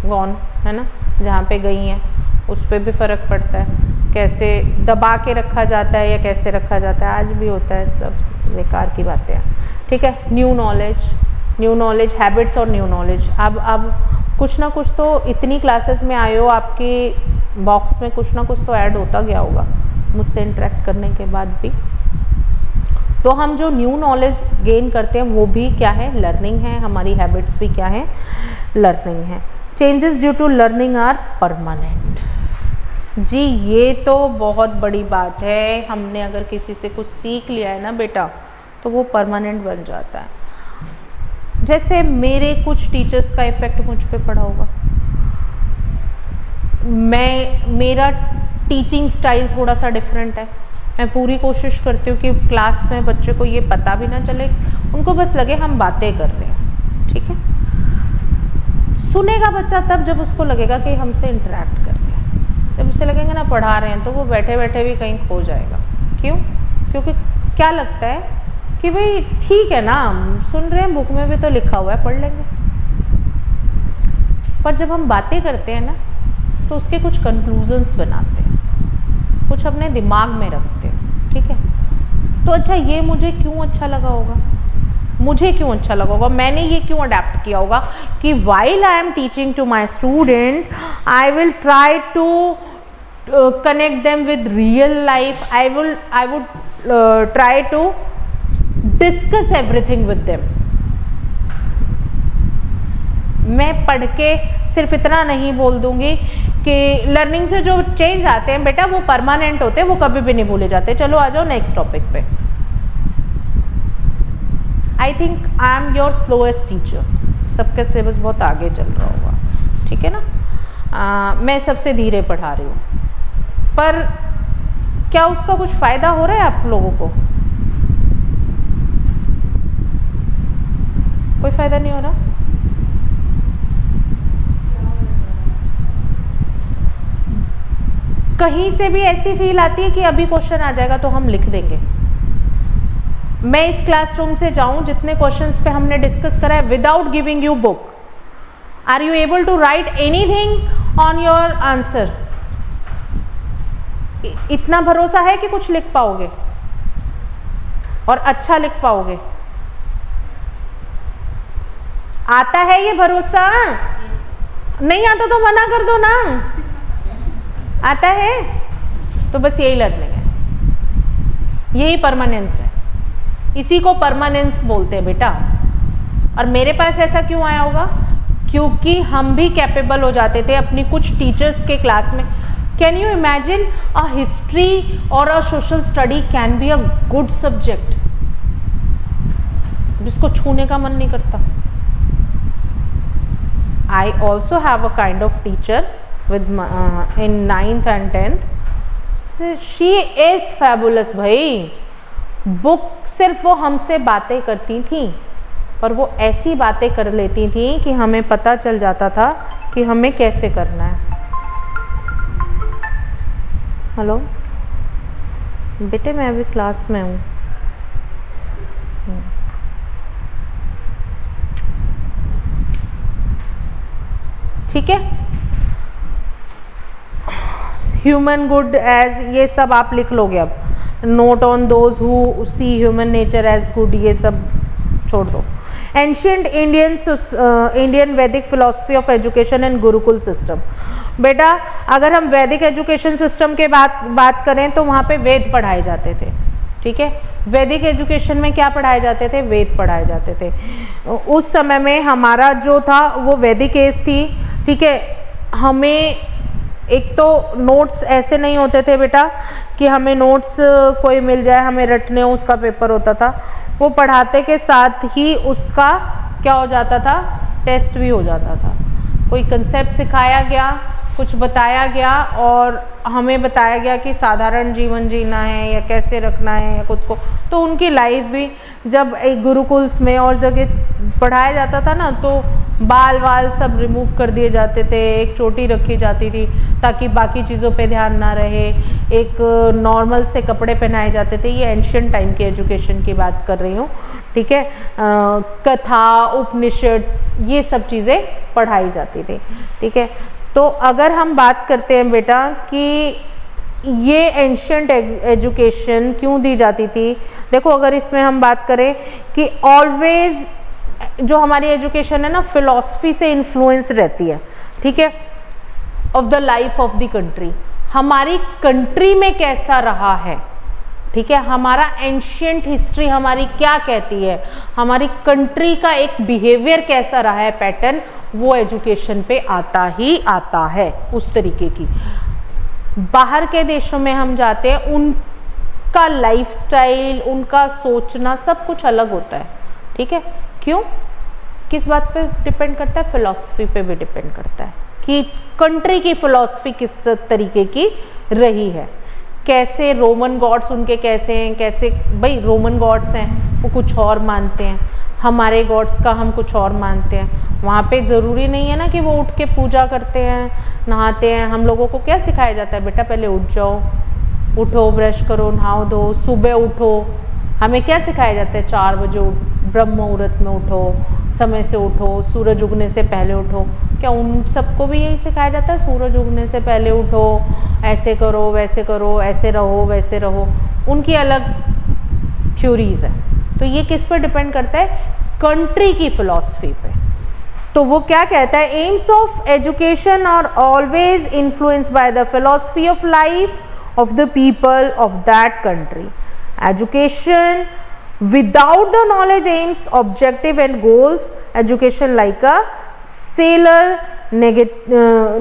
[SPEAKER 1] gone, है ना, जहाँ पे गई हैं उस पर भी फ़र्क पड़ता है, कैसे दबा के रखा जाता है या कैसे रखा जाता है, आज भी होता है, सब बेकार की बातें हैं, ठीक है। न्यू नॉलेज हैबिट्स और न्यू नॉलेज, अब कुछ ना कुछ तो इतनी क्लासेस में आए हो, आपकी बॉक्स में कुछ ना कुछ तो ऐड होता गया होगा मुझसे इंटरेक्ट करने के बाद भी, तो हम जो न्यू नॉलेज गेन करते हैं वो भी क्या है, लर्निंग है, हमारी हैबिट्स भी क्या है, लर्निंग है, changes due to learning are permanent. जी ये तो बहुत बड़ी बात है, हमने अगर किसी से कुछ सीख लिया है ना बेटा तो वो परमानेंट बन जाता है। जैसे मेरे कुछ टीचर्स का इफ़ेक्ट मुझ पे पड़ा होगा, मेरा टीचिंग स्टाइल थोड़ा सा डिफरेंट है। मैं पूरी कोशिश करती हूँ कि क्लास में बच्चे को ये पता भी ना चले, उनको बस लगे हम बातें कर रहे हैं, ठीक है। सुनेगा बच्चा तब जब उसको लगेगा कि हमसे इंटरेक्ट कर रहे हैं। जब उसे लगेगा ना पढ़ा रहे हैं तो वो बैठे बैठे भी कहीं खो जाएगा। क्यों? क्योंकि क्या लगता है कि भाई ठीक है ना, सुन रहे हैं, बुक में भी तो लिखा हुआ है, पढ़ लेंगे। पर जब हम बातें करते हैं ना तो उसके कुछ कंक्लूजन्स बनाते हैं, कुछ अपने दिमाग में रखते हैं, ठीक है। तो अच्छा ये मुझे क्यों अच्छा लगा होगा, मुझे क्यों अच्छा लगा होगा, मैंने ये क्यों अडेप्ट किया होगा कि while I am teaching to my student I will try to connect them with real life, I would try to discuss everything with them. मैं पढ़ के सिर्फ इतना नहीं बोल दूंगी कि लर्निंग से जो चेंज आते हैं बेटा वो परमानेंट होते हैं, वो कभी भी नहीं भूले जाते। चलो आ जाओ नेक्स्ट टॉपिक पे। I think I am your slowest teacher, सबका सिलेबस बहुत आगे चल रहा होगा, ठीक है ना। मैं सबसे धीरे पढ़ा रही हूँ, पर क्या उसका कुछ फ़ायदा हो रहा है आप लोगों को? कोई फ़ायदा नहीं हो रहा। कहीं से भी ऐसी फील आती है कि अभी क्वेश्चन आ जाएगा तो हम लिख देंगे। मैं इस क्लासरूम से जाऊं, जितने क्वेश्चंस पे हमने डिस्कस करा है, without giving you book, are you able to write anything on your answer? इतना भरोसा है कि कुछ लिख पाओगे और अच्छा लिख पाओगे? आता है ये भरोसा? नहीं आता तो मना कर दो ना। आता है तो बस यही लर्निंग है, यही परमानेंस है, इसी को परमानेंस बोलते हैं बेटा। और मेरे पास ऐसा क्यों आया होगा? क्योंकि हम भी कैपेबल हो जाते थे अपनी कुछ टीचर्स के क्लास में। Can you imagine a history और a social study can be a good subject जिसको छूने का मन नहीं करता। I also have a kind of teacher with in 9th and 10th, she is fabulous भाई। बुक सिर्फ वो हमसे बातें करती थी, पर वो ऐसी बातें कर लेती थी कि हमें पता चल जाता था कि हमें कैसे करना है। हेलो बेटे, मैं अभी क्लास में हूँ। ठीक है, ह्यूमन गुड एज, ये सब आप लिख लोगे। अब note on those who see human nature as good, ये सब छोड़ दो। Ancient Indian Vedic philosophy of education and gurukul system. बेटा अगर हम वैदिक एजुकेशन सिस्टम के बात करें तो वहाँ पे वेद पढ़ाए जाते थे, ठीक है। वैदिक एजुकेशन में क्या पढ़ाए जाते थे? वेद पढ़ाए जाते थे। उस समय में हमारा जो था वो वैदिक एज थी, ठीक है। हमें एक तो नोट्स ऐसे नहीं होते थे बेटा कि हमें नोट्स कोई मिल जाए हमें रटने हो, उसका पेपर होता था। वो पढ़ाते के साथ ही उसका क्या हो जाता था? टेस्ट भी हो जाता था। कोई कंसेप्ट सिखाया गया, कुछ बताया गया और हमें बताया गया कि साधारण जीवन जीना है या कैसे रखना है या खुद को। तो उनकी लाइफ भी जब एक गुरुकुल्स में और जगह पढ़ाया जाता था ना, तो बाल वाल सब रिमूव कर दिए जाते थे, एक चोटी रखी जाती थी ताकि बाकी चीज़ों पे ध्यान ना रहे, एक नॉर्मल से कपड़े पहनाए जाते थे। ये एंशियंट टाइम की एजुकेशन की बात कर रही हूँ, ठीक है। कथा, उपनिषद, ये सब चीज़ें पढ़ाई जाती थी, ठीक है। तो अगर हम बात करते हैं बेटा कि ये एंशियंट एजुकेशन क्यों दी जाती थी, देखो अगर इसमें हम बात करें कि ऑलवेज जो हमारी एजुकेशन है ना फिलॉसफी से इन्फ्लुएंस रहती है, ठीक है, of the life of the country. हमारी कंट्री में कैसा रहा है ठीक है, हमारा एंशियंट हिस्ट्री हमारी क्या कहती है, हमारी कंट्री का एक बिहेवियर कैसा रहा है, पैटर्न, वो एजुकेशन पे आता ही आता है। उस तरीके की बाहर के देशों में हम जाते हैं, उनका लाइफस्टाइल, उनका सोचना सब कुछ अलग होता है। ठीक है, क्यों, किस बात पे डिपेंड करता है, फिलॉसफी पे भी डिपेंड करता है कि कंट्री की फिलॉसफी किस तरीके की रही है, कैसे रोमन गॉड्स उनके कैसे हैं, कैसे, भाई रोमन गॉड्स हैं वो कुछ और मानते हैं, हमारे गॉड्स का हम कुछ और मानते हैं। वहाँ पे ज़रूरी नहीं है ना कि वो उठ के पूजा करते हैं, नहाते हैं। हम लोगों को क्या सिखाया जाता है, बेटा पहले उठ जाओ, उठो, ब्रश करो, नहाओ धो, सुबह उठो। हमें क्या सिखाया जाता है, 4 बजे ब्रह्म मुहूर्त में उठो, समय से उठो, सूरज उगने से पहले उठो। क्या उन सबको भी यही सिखाया जाता है, सूरज उगने से पहले उठो, ऐसे करो, वैसे करो, ऐसे रहो, वैसे रहो? उनकी अलग थ्योरीज है। तो ये किस पर डिपेंड करता है, कंट्री की फिलॉसफी पे। तो वो क्या कहता है, aims of education are always influenced by the philosophy of life of the people of that country. Education without the knowledge aims, objective and goals. Education like a sailor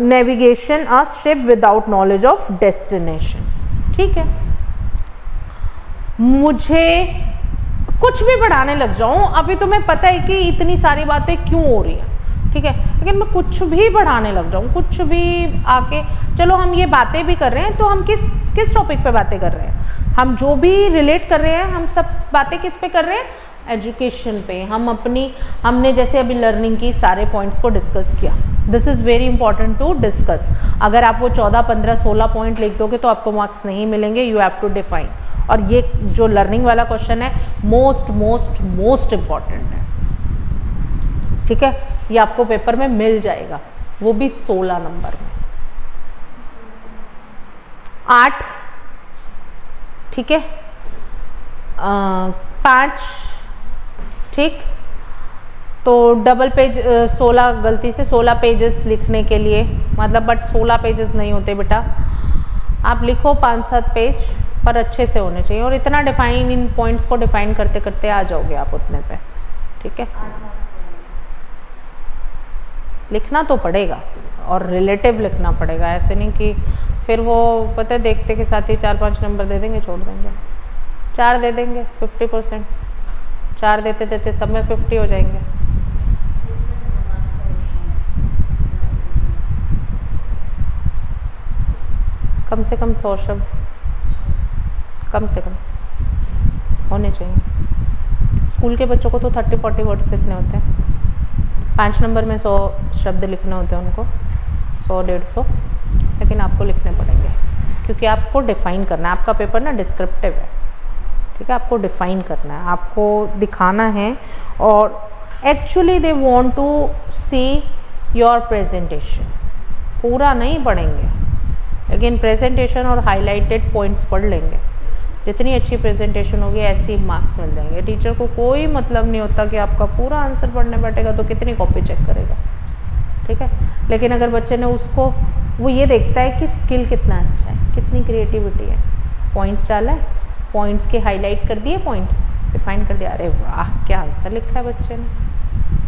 [SPEAKER 1] navigation a ship without knowledge of destination. ठीक है, मुझे कुछ भी पढ़ाने लग जाऊं, अभी तुम्हें पता है कि इतनी सारी बातें क्यों हो रही हैं, ठीक है, लेकिन मैं कुछ भी पढ़ाने लग जाऊँ, कुछ भी आके, चलो हम ये बातें भी कर रहे हैं तो हम किस टॉपिक पे बातें कर रहे हैं, हम जो भी रिलेट कर रहे हैं, हम सब बातें किस पे कर रहे हैं, एजुकेशन पे। हमने जैसे अभी लर्निंग की सारे पॉइंट्स को डिस्कस किया। This is very important to discuss. अगर आप वो 14, 15, 16 पॉइंट लिख दोगे तो आपको मार्क्स नहीं मिलेंगे। You have to define. और ये जो लर्निंग वाला क्वेश्चन है मोस्ट इम्पॉर्टेंट है, ठीक है, ये आपको पेपर में मिल जाएगा, वो भी 16 नंबर में, 8, ठीक है, 5, ठीक। तो डबल पेज 16, गलती से 16 पेजेस लिखने के लिए, मतलब बट 16 पेजेस नहीं होते बेटा, आप लिखो 5-7 पेज, पर अच्छे से होने चाहिए। और इतना डिफाइन, इन पॉइंट्स को डिफाइन करते करते आ जाओगे आप उतने पे, ठीक है। लिखना तो पड़ेगा और रिलेटिव लिखना पड़ेगा, ऐसे नहीं कि फिर वो पता है देखते के साथ ही 4-5 नंबर दे देंगे, छोड़ देंगे, 4 दे देंगे 50%, 4 देते देते सब में 50 हो जाएंगे। कम से कम 100 शब्द कम से कम होने चाहिए। स्कूल के बच्चों को तो 30-40 वर्ड्स लिखने होते हैं, 5 नंबर में 100 शब्द लिखने होते हैं उनको, 100-150, लेकिन आपको लिखने पड़ेंगे क्योंकि आपको डिफ़ाइन करना है। आपका पेपर ना डिस्क्रिप्टिव है, ठीक है, आपको डिफ़ाइन करना है, आपको दिखाना है। और actually they want to see your presentation. पूरा नहीं पढ़ेंगे, लेकिन प्रेजेंटेशन और हाईलाइटेड पॉइंट्स पढ़ लेंगे। जितनी अच्छी प्रेजेंटेशन होगी ऐसे ही मार्क्स मिल जाएंगे। टीचर को कोई मतलब नहीं होता कि आपका पूरा आंसर पढ़ने बैठेगा तो कितनी कॉपी चेक करेगा, ठीक है। लेकिन अगर बच्चे ने उसको, वो ये देखता है कि स्किल कितना अच्छा है, कितनी क्रिएटिविटी है, पॉइंट्स डाला है, पॉइंट्स के हाईलाइट कर दिए, पॉइंट डिफाइन कर दिया, अरे वाह क्या आंसर लिखा है बच्चे ने।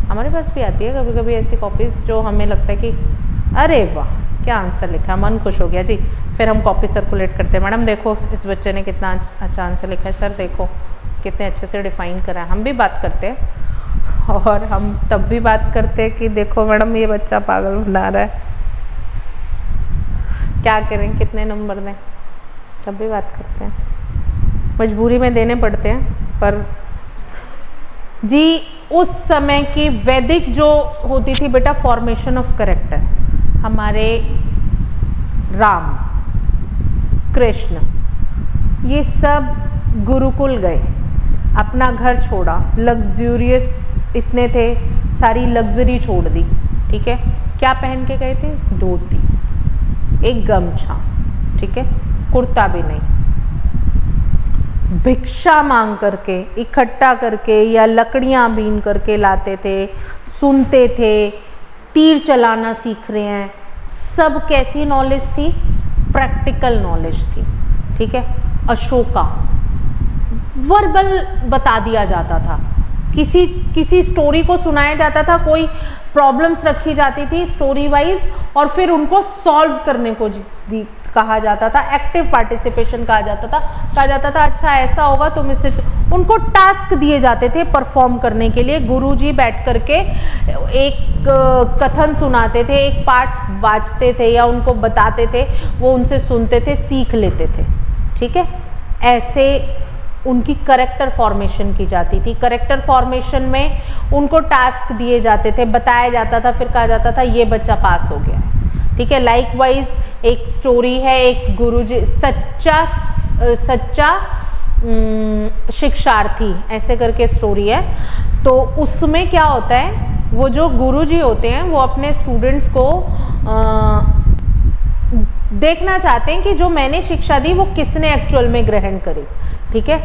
[SPEAKER 1] हमारे पास भी आती है कभी कभी ऐसी कॉपीज़ जो हमें लगता है कि अरे वाह क्या आंसर लिखा, मन खुश हो गया जी। फिर हम कॉपी सर्कुलेट करते हैं, मैडम देखो इस बच्चे ने कितना अच्छा आंसर लिखा है, सर देखो कितने अच्छे से डिफ़ाइन करा है। हम भी बात करते हैं, और हम तब भी बात करते हैं कि देखो मैडम ये बच्चा पागल बना रहा है, क्या करें, कितने नंबर दें, तब भी बात करते हैं। मजबूरी में देने पड़ते हैं। पर जी उस समय की वैदिक जो होती थी बेटा, फॉर्मेशन ऑफ कैरेक्टर, हमारे राम, कृष्ण, ये सब गुरुकुल गए, अपना घर छोड़ा, लग्जूरियस इतने थे, सारी लग्जरी छोड़ दी, ठीक है। क्या पहन के गए थे, धोती, एक गमछा, ठीक है, कुर्ता भी नहीं, भिक्षा मांग करके, इकट्ठा करके या लकड़ियाँ बीन करके लाते थे, सुनते थे, तीर चलाना सीख रहे हैं। सब कैसी नॉलेज थी, प्रैक्टिकल नॉलेज थी, ठीक है। अशोका वर्बल बता दिया जाता था, किसी स्टोरी को सुनाया जाता था, कोई प्रॉब्लम्स रखी जाती थी स्टोरी वाइज और फिर उनको सॉल्व करने को कहा जाता था, एक्टिव पार्टिसिपेशन कहा जाता था अच्छा ऐसा होगा तुम इससे, उनको टास्क दिए जाते थे परफॉर्म करने के लिए। गुरुजी बैठ करके एक कथन सुनाते थे, एक पाठ बाँचते थे या उनको बताते थे, वो उनसे सुनते थे, सीख लेते थे, ठीक है। ऐसे उनकी करेक्टर फॉर्मेशन की जाती थी। करेक्टर फॉर्मेशन में उनको टास्क दिए जाते थे, बताया जाता था, फिर कहा जाता था ये बच्चा पास हो गया है, ठीक है। लाइकवाइज एक स्टोरी है, एक गुरुजी सच्चा शिक्षार्थी ऐसे करके स्टोरी है। तो उसमें क्या होता है, वो जो गुरुजी होते हैं वो अपने स्टूडेंट्स को देखना चाहते हैं कि जो मैंने शिक्षा दी वो किसने एक्चुअल में ग्रहण करी, ठीक है।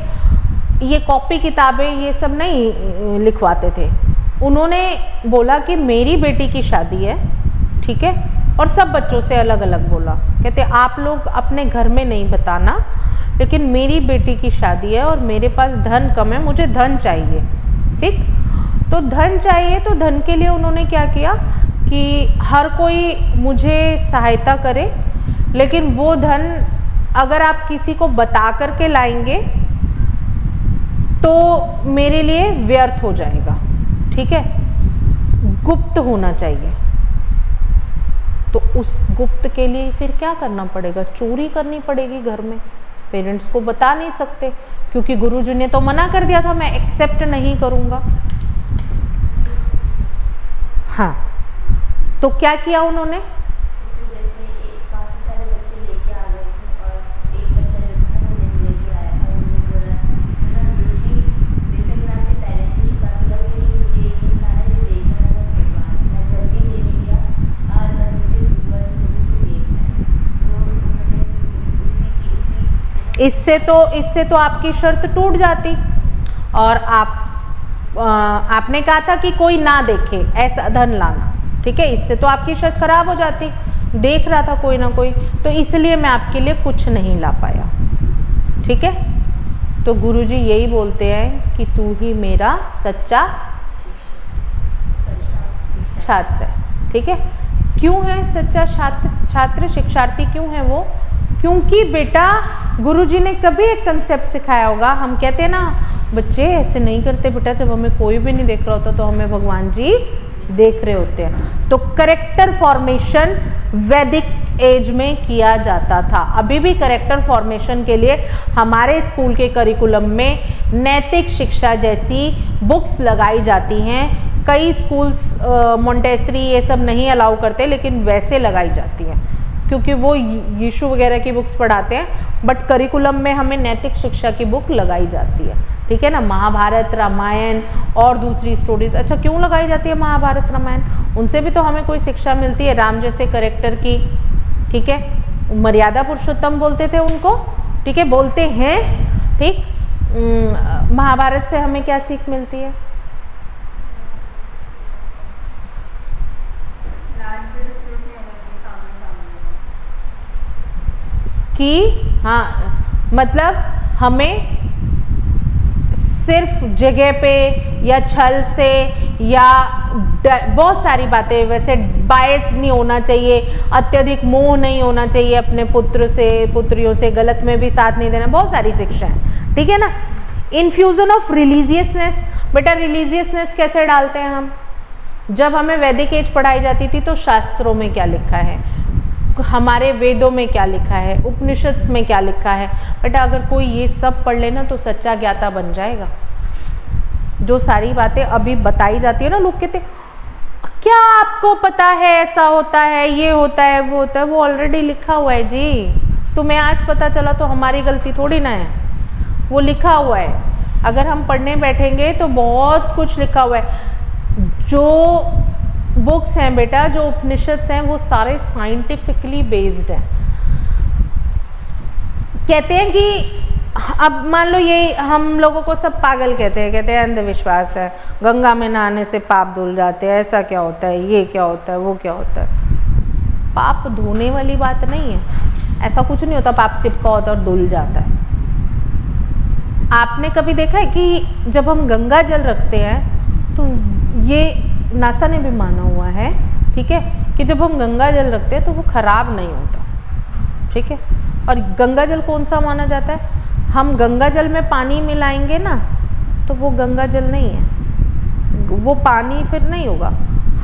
[SPEAKER 1] ये कॉपी किताबें ये सब नहीं लिखवाते थे। उन्होंने बोला कि मेरी बेटी की शादी है, ठीक है, और सब बच्चों से अलग अलग बोला, कहते आप लोग अपने घर में नहीं बताना, लेकिन मेरी बेटी की शादी है और मेरे पास धन कम है, मुझे धन चाहिए, ठीक। तो धन चाहिए, तो धन के लिए उन्होंने क्या किया कि हर कोई मुझे सहायता करे, लेकिन वो धन अगर आप किसी को बता करके लाएंगे तो मेरे लिए व्यर्थ हो जाएगा, ठीक है, गुप्त होना चाहिए। तो उस गुप्त के लिए फिर क्या करना पड़ेगा, चोरी करनी पड़ेगी घर में, पेरेंट्स को बता नहीं सकते क्योंकि गुरुजी ने तो मना कर दिया था मैं एक्सेप्ट नहीं करूँगा। हाँ, तो क्या किया उन्होंने, इससे तो आपकी शर्त टूट जाती और आपने कहा था कि कोई ना देखे ऐसा धन लाना, ठीक है, इससे तो आपकी शर्त खराब हो जाती, देख रहा था कोई ना कोई, तो इसलिए मैं आपके लिए कुछ नहीं ला पाया, ठीक है। तो गुरुजी यही बोलते हैं कि तू ही मेरा सच्चा छात्र है, ठीक है। क्यों है सच्चा छात्र शिक्षार्थी, क्यों है वो, क्योंकि बेटा गुरुजी ने कभी एक कंसेप्ट सिखाया होगा। हम कहते हैं ना बच्चे ऐसे नहीं करते बेटा, जब हमें कोई भी नहीं देख रहा होता तो हमें भगवान जी देख रहे होते हैं। तो करेक्टर फॉर्मेशन वैदिक एज में किया जाता था। अभी भी करेक्टर फॉर्मेशन के लिए हमारे स्कूल के करिकुलम में नैतिक शिक्षा जैसी बुक्स लगाई जाती हैं। कई स्कूल्स मोंटेसरी ये सब नहीं अलाउ करते, लेकिन वैसे लगाई जाती हैं क्योंकि वो यीशु वगैरह की बुक्स पढ़ाते हैं, बट करिकुलम में हमें नैतिक शिक्षा की बुक लगाई जाती है, ठीक है ना। महाभारत, रामायण और दूसरी स्टोरीज। अच्छा, क्यों लगाई जाती है महाभारत, रामायण, उनसे भी तो हमें कोई शिक्षा मिलती है, राम जैसे करेक्टर की, ठीक है। मर्यादा पुरुषोत्तम बोलते थे उनको, ठीक है, बोलते हैं, ठीक। महाभारत से हमें क्या सीख मिलती है, कि हाँ मतलब हमें सिर्फ जगह पे या छल से या बहुत सारी बातें, वैसे बायस नहीं होना चाहिए, अत्यधिक मोह नहीं होना चाहिए अपने पुत्र से, पुत्रियों से, गलत में भी साथ नहीं देना, बहुत सारी शिक्षा है, ठीक है ना। इन्फ्यूजन ऑफ रिलीजियसनेस, बेटा रिलीजियसनेस कैसे डालते हैं हम, जब हमें वैदिक एज पढ़ाई जाती थी तो शास्त्रों में क्या लिखा है, हमारे वेदों में क्या लिखा है, उपनिषद में क्या लिखा है। बेटा अगर कोई ये सब पढ़ लेना तो सच्चा ज्ञाता बन जाएगा। जो सारी बातें अभी बताई जाती है ना, लोग कहते क्या आपको पता है ऐसा होता है, ये होता है, वो होता है, वो ऑलरेडी लिखा हुआ है जी। तुम्हें आज पता चला तो हमारी गलती थोड़ी ना है, वो लिखा हुआ है। अगर हम पढ़ने बैठेंगे तो बहुत कुछ लिखा हुआ है। जो बुक्स हैं बेटा, जो उपनिषद्स हैं, वो सारे साइंटिफिकली बेस्ड हैं। कहते हैं कि अब मान लो ये हम लोगों को सब पागल कहते हैं अंधविश्वास है, गंगा में नहाने से पाप धुल जाते हैं, ऐसा क्या होता है, ये क्या होता है, वो क्या होता है। पाप धोने वाली बात नहीं है, ऐसा कुछ नहीं होता पाप चिपका होता और धुल जाता है। आपने कभी देखा है कि जब हम गंगा जल रखते हैं तो ये नासा ने भी माना हुआ है, ठीक है, कि जब हम गंगा जल रखते हैं तो वो खराब नहीं होता, ठीक है। और गंगा जल कौन सा माना जाता है? हम गंगा जल में पानी मिलाएंगे ना तो वो गंगा जल नहीं है, वो पानी फिर नहीं होगा,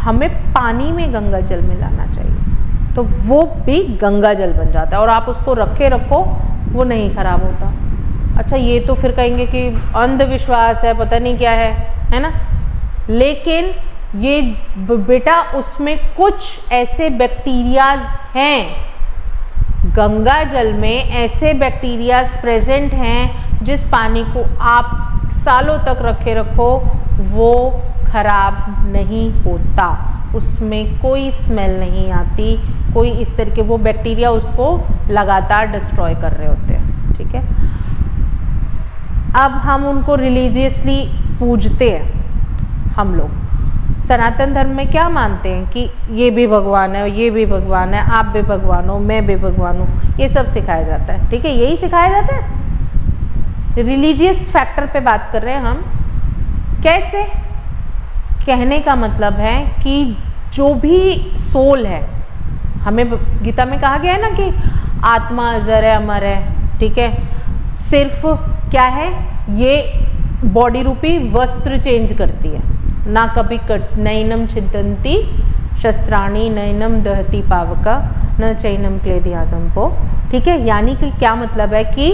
[SPEAKER 1] हमें पानी में गंगा जल मिलाना चाहिए तो वो भी गंगा जल बन जाता है और आप उसको रखो वो नहीं खराब होता। अच्छा, ये तो फिर कहेंगे कि अंधविश्वास है, पता नहीं क्या है ना, लेकिन ये बेटा उसमें कुछ ऐसे बैक्टीरियाज हैं, गंगा जल में ऐसे बैक्टीरियाज प्रेजेंट हैं जिस पानी को आप सालों तक रखो वो खराब नहीं होता, उसमें कोई स्मेल नहीं आती, कोई इस तरह के वो बैक्टीरिया उसको लगातार डिस्ट्रॉय कर रहे होते हैं, ठीक है। अब हम उनको रिलीजियसली पूजते हैं। हम लोग सनातन धर्म में क्या मानते हैं कि ये भी भगवान है, ये भी भगवान है, आप भी भगवान हो, मैं भी भगवान हूँ, ये सब सिखाया जाता है, ठीक है, यही सिखाया जाता है। रिलीजियस फैक्टर पे बात कर रहे हैं हम। कैसे? कहने का मतलब है कि जो भी सोल है, हमें गीता में कहा गया है ना कि आत्मा अजर है, अमर है, ठीक है, सिर्फ क्या है, ये बॉडी रूपी वस्त्र चेंज करती है, ना कभी नैनम छिदंती शस्त्राणी नैनम दहती पावका न चैनम क्लेदियादम को, ठीक है। यानी कि क्या मतलब है कि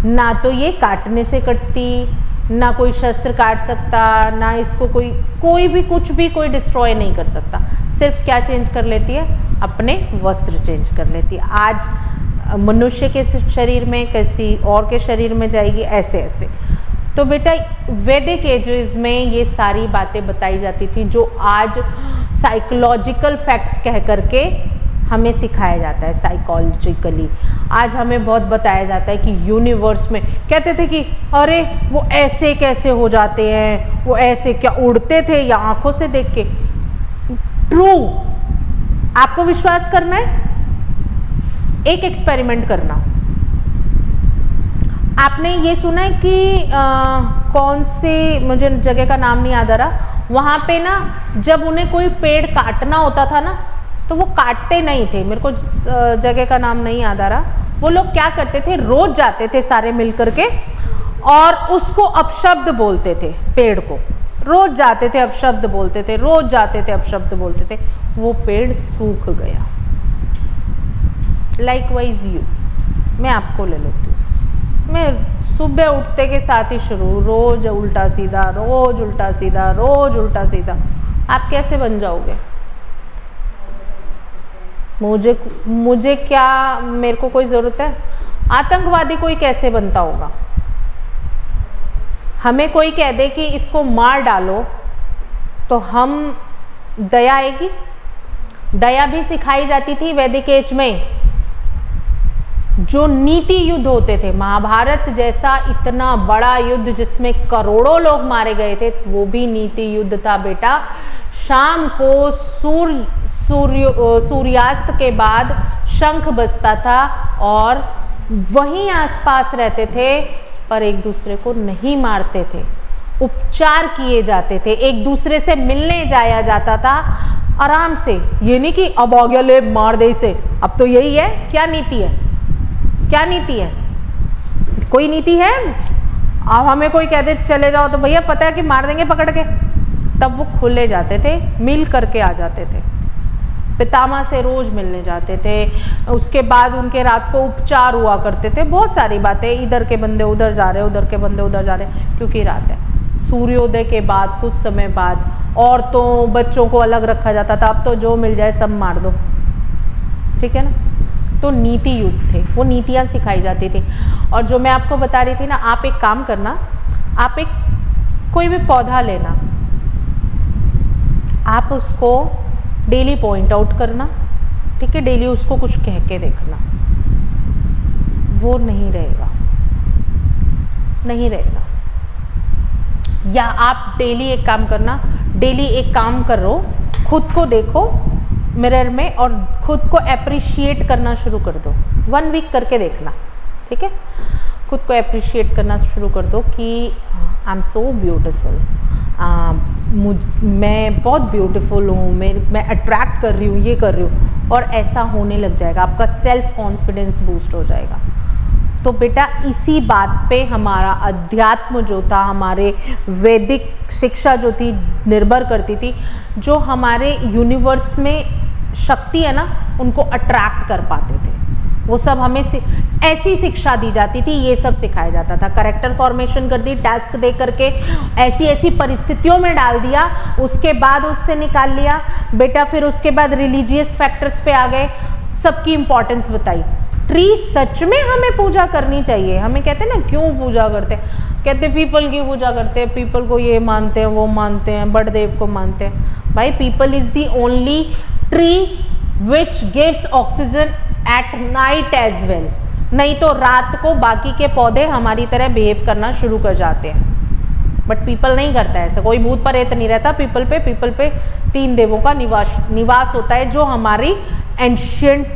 [SPEAKER 1] ना तो ये काटने से कटती, ना कोई शस्त्र काट सकता, ना इसको कोई भी कुछ भी कोई डिस्ट्रॉय नहीं कर सकता, सिर्फ क्या चेंज कर लेती है, अपने वस्त्र चेंज कर लेती है। आज मनुष्य के शरीर में, किसी और के शरीर में जाएगी, ऐसे ऐसे। तो बेटा वैदिक एजेस में ये सारी बातें बताई जाती थी जो आज साइकोलॉजिकल फैक्ट्स कह करके हमें सिखाया जाता है। साइकोलॉजिकली आज हमें बहुत बताया जाता है कि यूनिवर्स में, कहते थे कि अरे वो ऐसे कैसे हो जाते हैं, वो ऐसे क्या उड़ते थे या आंखों से देख के। ट्रू, आपको विश्वास करना है, एक एक्सपेरिमेंट करना। आपने ये सुना है कि कौन से, मुझे जगह का नाम नहीं याद आ रहा, वहाँ पे ना जब उन्हें कोई पेड़ काटना होता था ना तो वो काटते नहीं थे, मेरे को जगह का नाम नहीं याद आ रहा, वो लोग क्या करते थे, रोज जाते थे सारे मिल करके और उसको अपशब्द बोलते थे, पेड़ को रोज जाते थे अपशब्द बोलते थे, रोज जाते थे अपशब्द बोलते थे, वो पेड़ सूख गया। लाइकवाइज यू, मैं आपको ले लेती हूँ, मैं सुबह उठते के साथ ही शुरू, रोज उल्टा सीधा, रोज उल्टा सीधा, रोज उल्टा सीधा, आप कैसे बन जाओगे? मुझे क्या, मेरे को कोई ज़रूरत है? आतंकवादी कोई कैसे बनता होगा? हमें कोई कह दे कि इसको मार डालो तो हम, दया आएगी? दया भी सिखाई जाती थी वैदिक एज में। जो नीति युद्ध होते थे, महाभारत जैसा इतना बड़ा युद्ध जिसमें करोड़ों लोग मारे गए थे, वो भी नीति युद्ध था बेटा। शाम को सूर्यास्त के बाद शंख बजता था और वहीं आसपास रहते थे पर एक दूसरे को नहीं मारते थे, उपचार किए जाते थे, एक दूसरे से मिलने जाया जाता था आराम से। ये नहीं कि अब आ गया ले मार दे इसे, अब तो यही है। क्या नीति है? क्या नीति है? कोई नीति है? अब हमें कोई कह दे चले जाओ तो भैया पता है कि मार देंगे पकड़ के, तब वो खुले जाते थे, मिल करके आ जाते थे, पितामह से रोज मिलने जाते थे। उसके बाद उनके रात को उपचार हुआ करते थे, बहुत सारी बातें, इधर के बंदे उधर जा रहे, उधर के बंदे उधर जा रहे, क्योंकि रात है। सूर्योदय के बाद कुछ समय बाद औरतों बच्चों को अलग रखा जाता था, अब तो जो मिल जाए सब मार दो, ठीक है ना। तो नीति युद्ध थे, वो नीतियाँ सिखाई जाती थी। और जो मैं आपको बता रही थी ना, आप एक काम करना, आप एक कोई भी पौधा लेना, आप उसको डेली पॉइंट आउट करना, ठीक है, डेली उसको कुछ कह के देखना, वो नहीं रहेगा, नहीं रहेगा। या आप डेली एक काम करना, डेली एक काम करो, खुद को देखो मिरर में और खुद को अप्रिशिएट करना शुरू कर दो। 1 वीक करके देखना, ठीक है। खुद को अप्रिशिएट करना शुरू कर दो कि आई एम सो ब्यूटिफुल, मैं बहुत ब्यूटीफुल हूँ, मैं अट्रैक्ट कर रही हूँ, ये कर रही हूँ, और ऐसा होने लग जाएगा, आपका सेल्फ कॉन्फिडेंस बूस्ट हो जाएगा। तो बेटा इसी बात पे हमारा अध्यात्म जो था, हमारे वैदिक शिक्षा जो थी निर्भर करती थी। जो हमारे यूनिवर्स में शक्ति है ना, उनको अट्रैक्ट कर पाते थे, वो सब हमें ऐसी शिक्षा दी जाती थी, ये सब सिखाया जाता था। कैरेक्टर फॉर्मेशन कर दी, टास्क दे करके ऐसी ऐसी परिस्थितियों में डाल दिया, उसके बाद उससे निकाल लिया बेटा। फिर उसके बाद रिलीजियस फैक्टर्स पे आ गए, सबकी इंपॉर्टेंस बताई। ट्री सच में हमें पूजा करनी चाहिए। हमें कहते हैं ना क्यों पूजा करते हैं, कहते पीपल की पूजा करते हैं, पीपल को ये मानते हैं, वो मानते हैं, बड़ देव को मानते हैं। भाई peepal is the only tree which gives oxygen at night as well. नहीं तो रात को बाकी के पौधे हमारी तरह बिहेव करना शुरू कर जाते हैं, बट पीपल नहीं करता है ऐसा। कोई भूत प्रेत नहीं रहता पीपल पे। पीपल पे 3 देवों का निवास होता है, जो हमारी एंशिएंट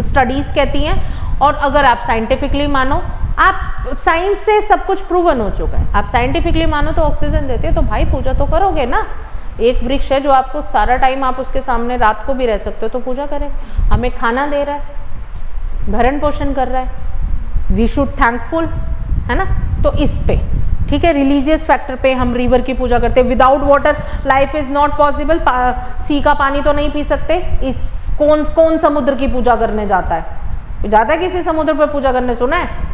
[SPEAKER 1] स्टडीज कहती हैं। और अगर आप साइंटिफिकली मानो, आप साइंस से सब कुछ प्रूवन हो चुका है, आप साइंटिफिकली मानो तो ऑक्सीजन देते हैं, तो भाई पूजा तो करोगे ना। एक वृक्ष है जो आपको सारा टाइम, आप उसके सामने रात को भी रह सकते हो, तो पूजा करें। हमें खाना दे रहा है, भरण पोषण कर रहा है, वी शुड थैंकफुल, है ना। तो इस पे ठीक है, रिलीजियस फैक्टर पे हम रिवर की पूजा करते हैं। Without water life is not possible. Sea का पानी तो नहीं पी सकते। कौन समुद्र की पूजा करने जाता है? जाता है किसी समुद्र पर पूजा करने? सुना है?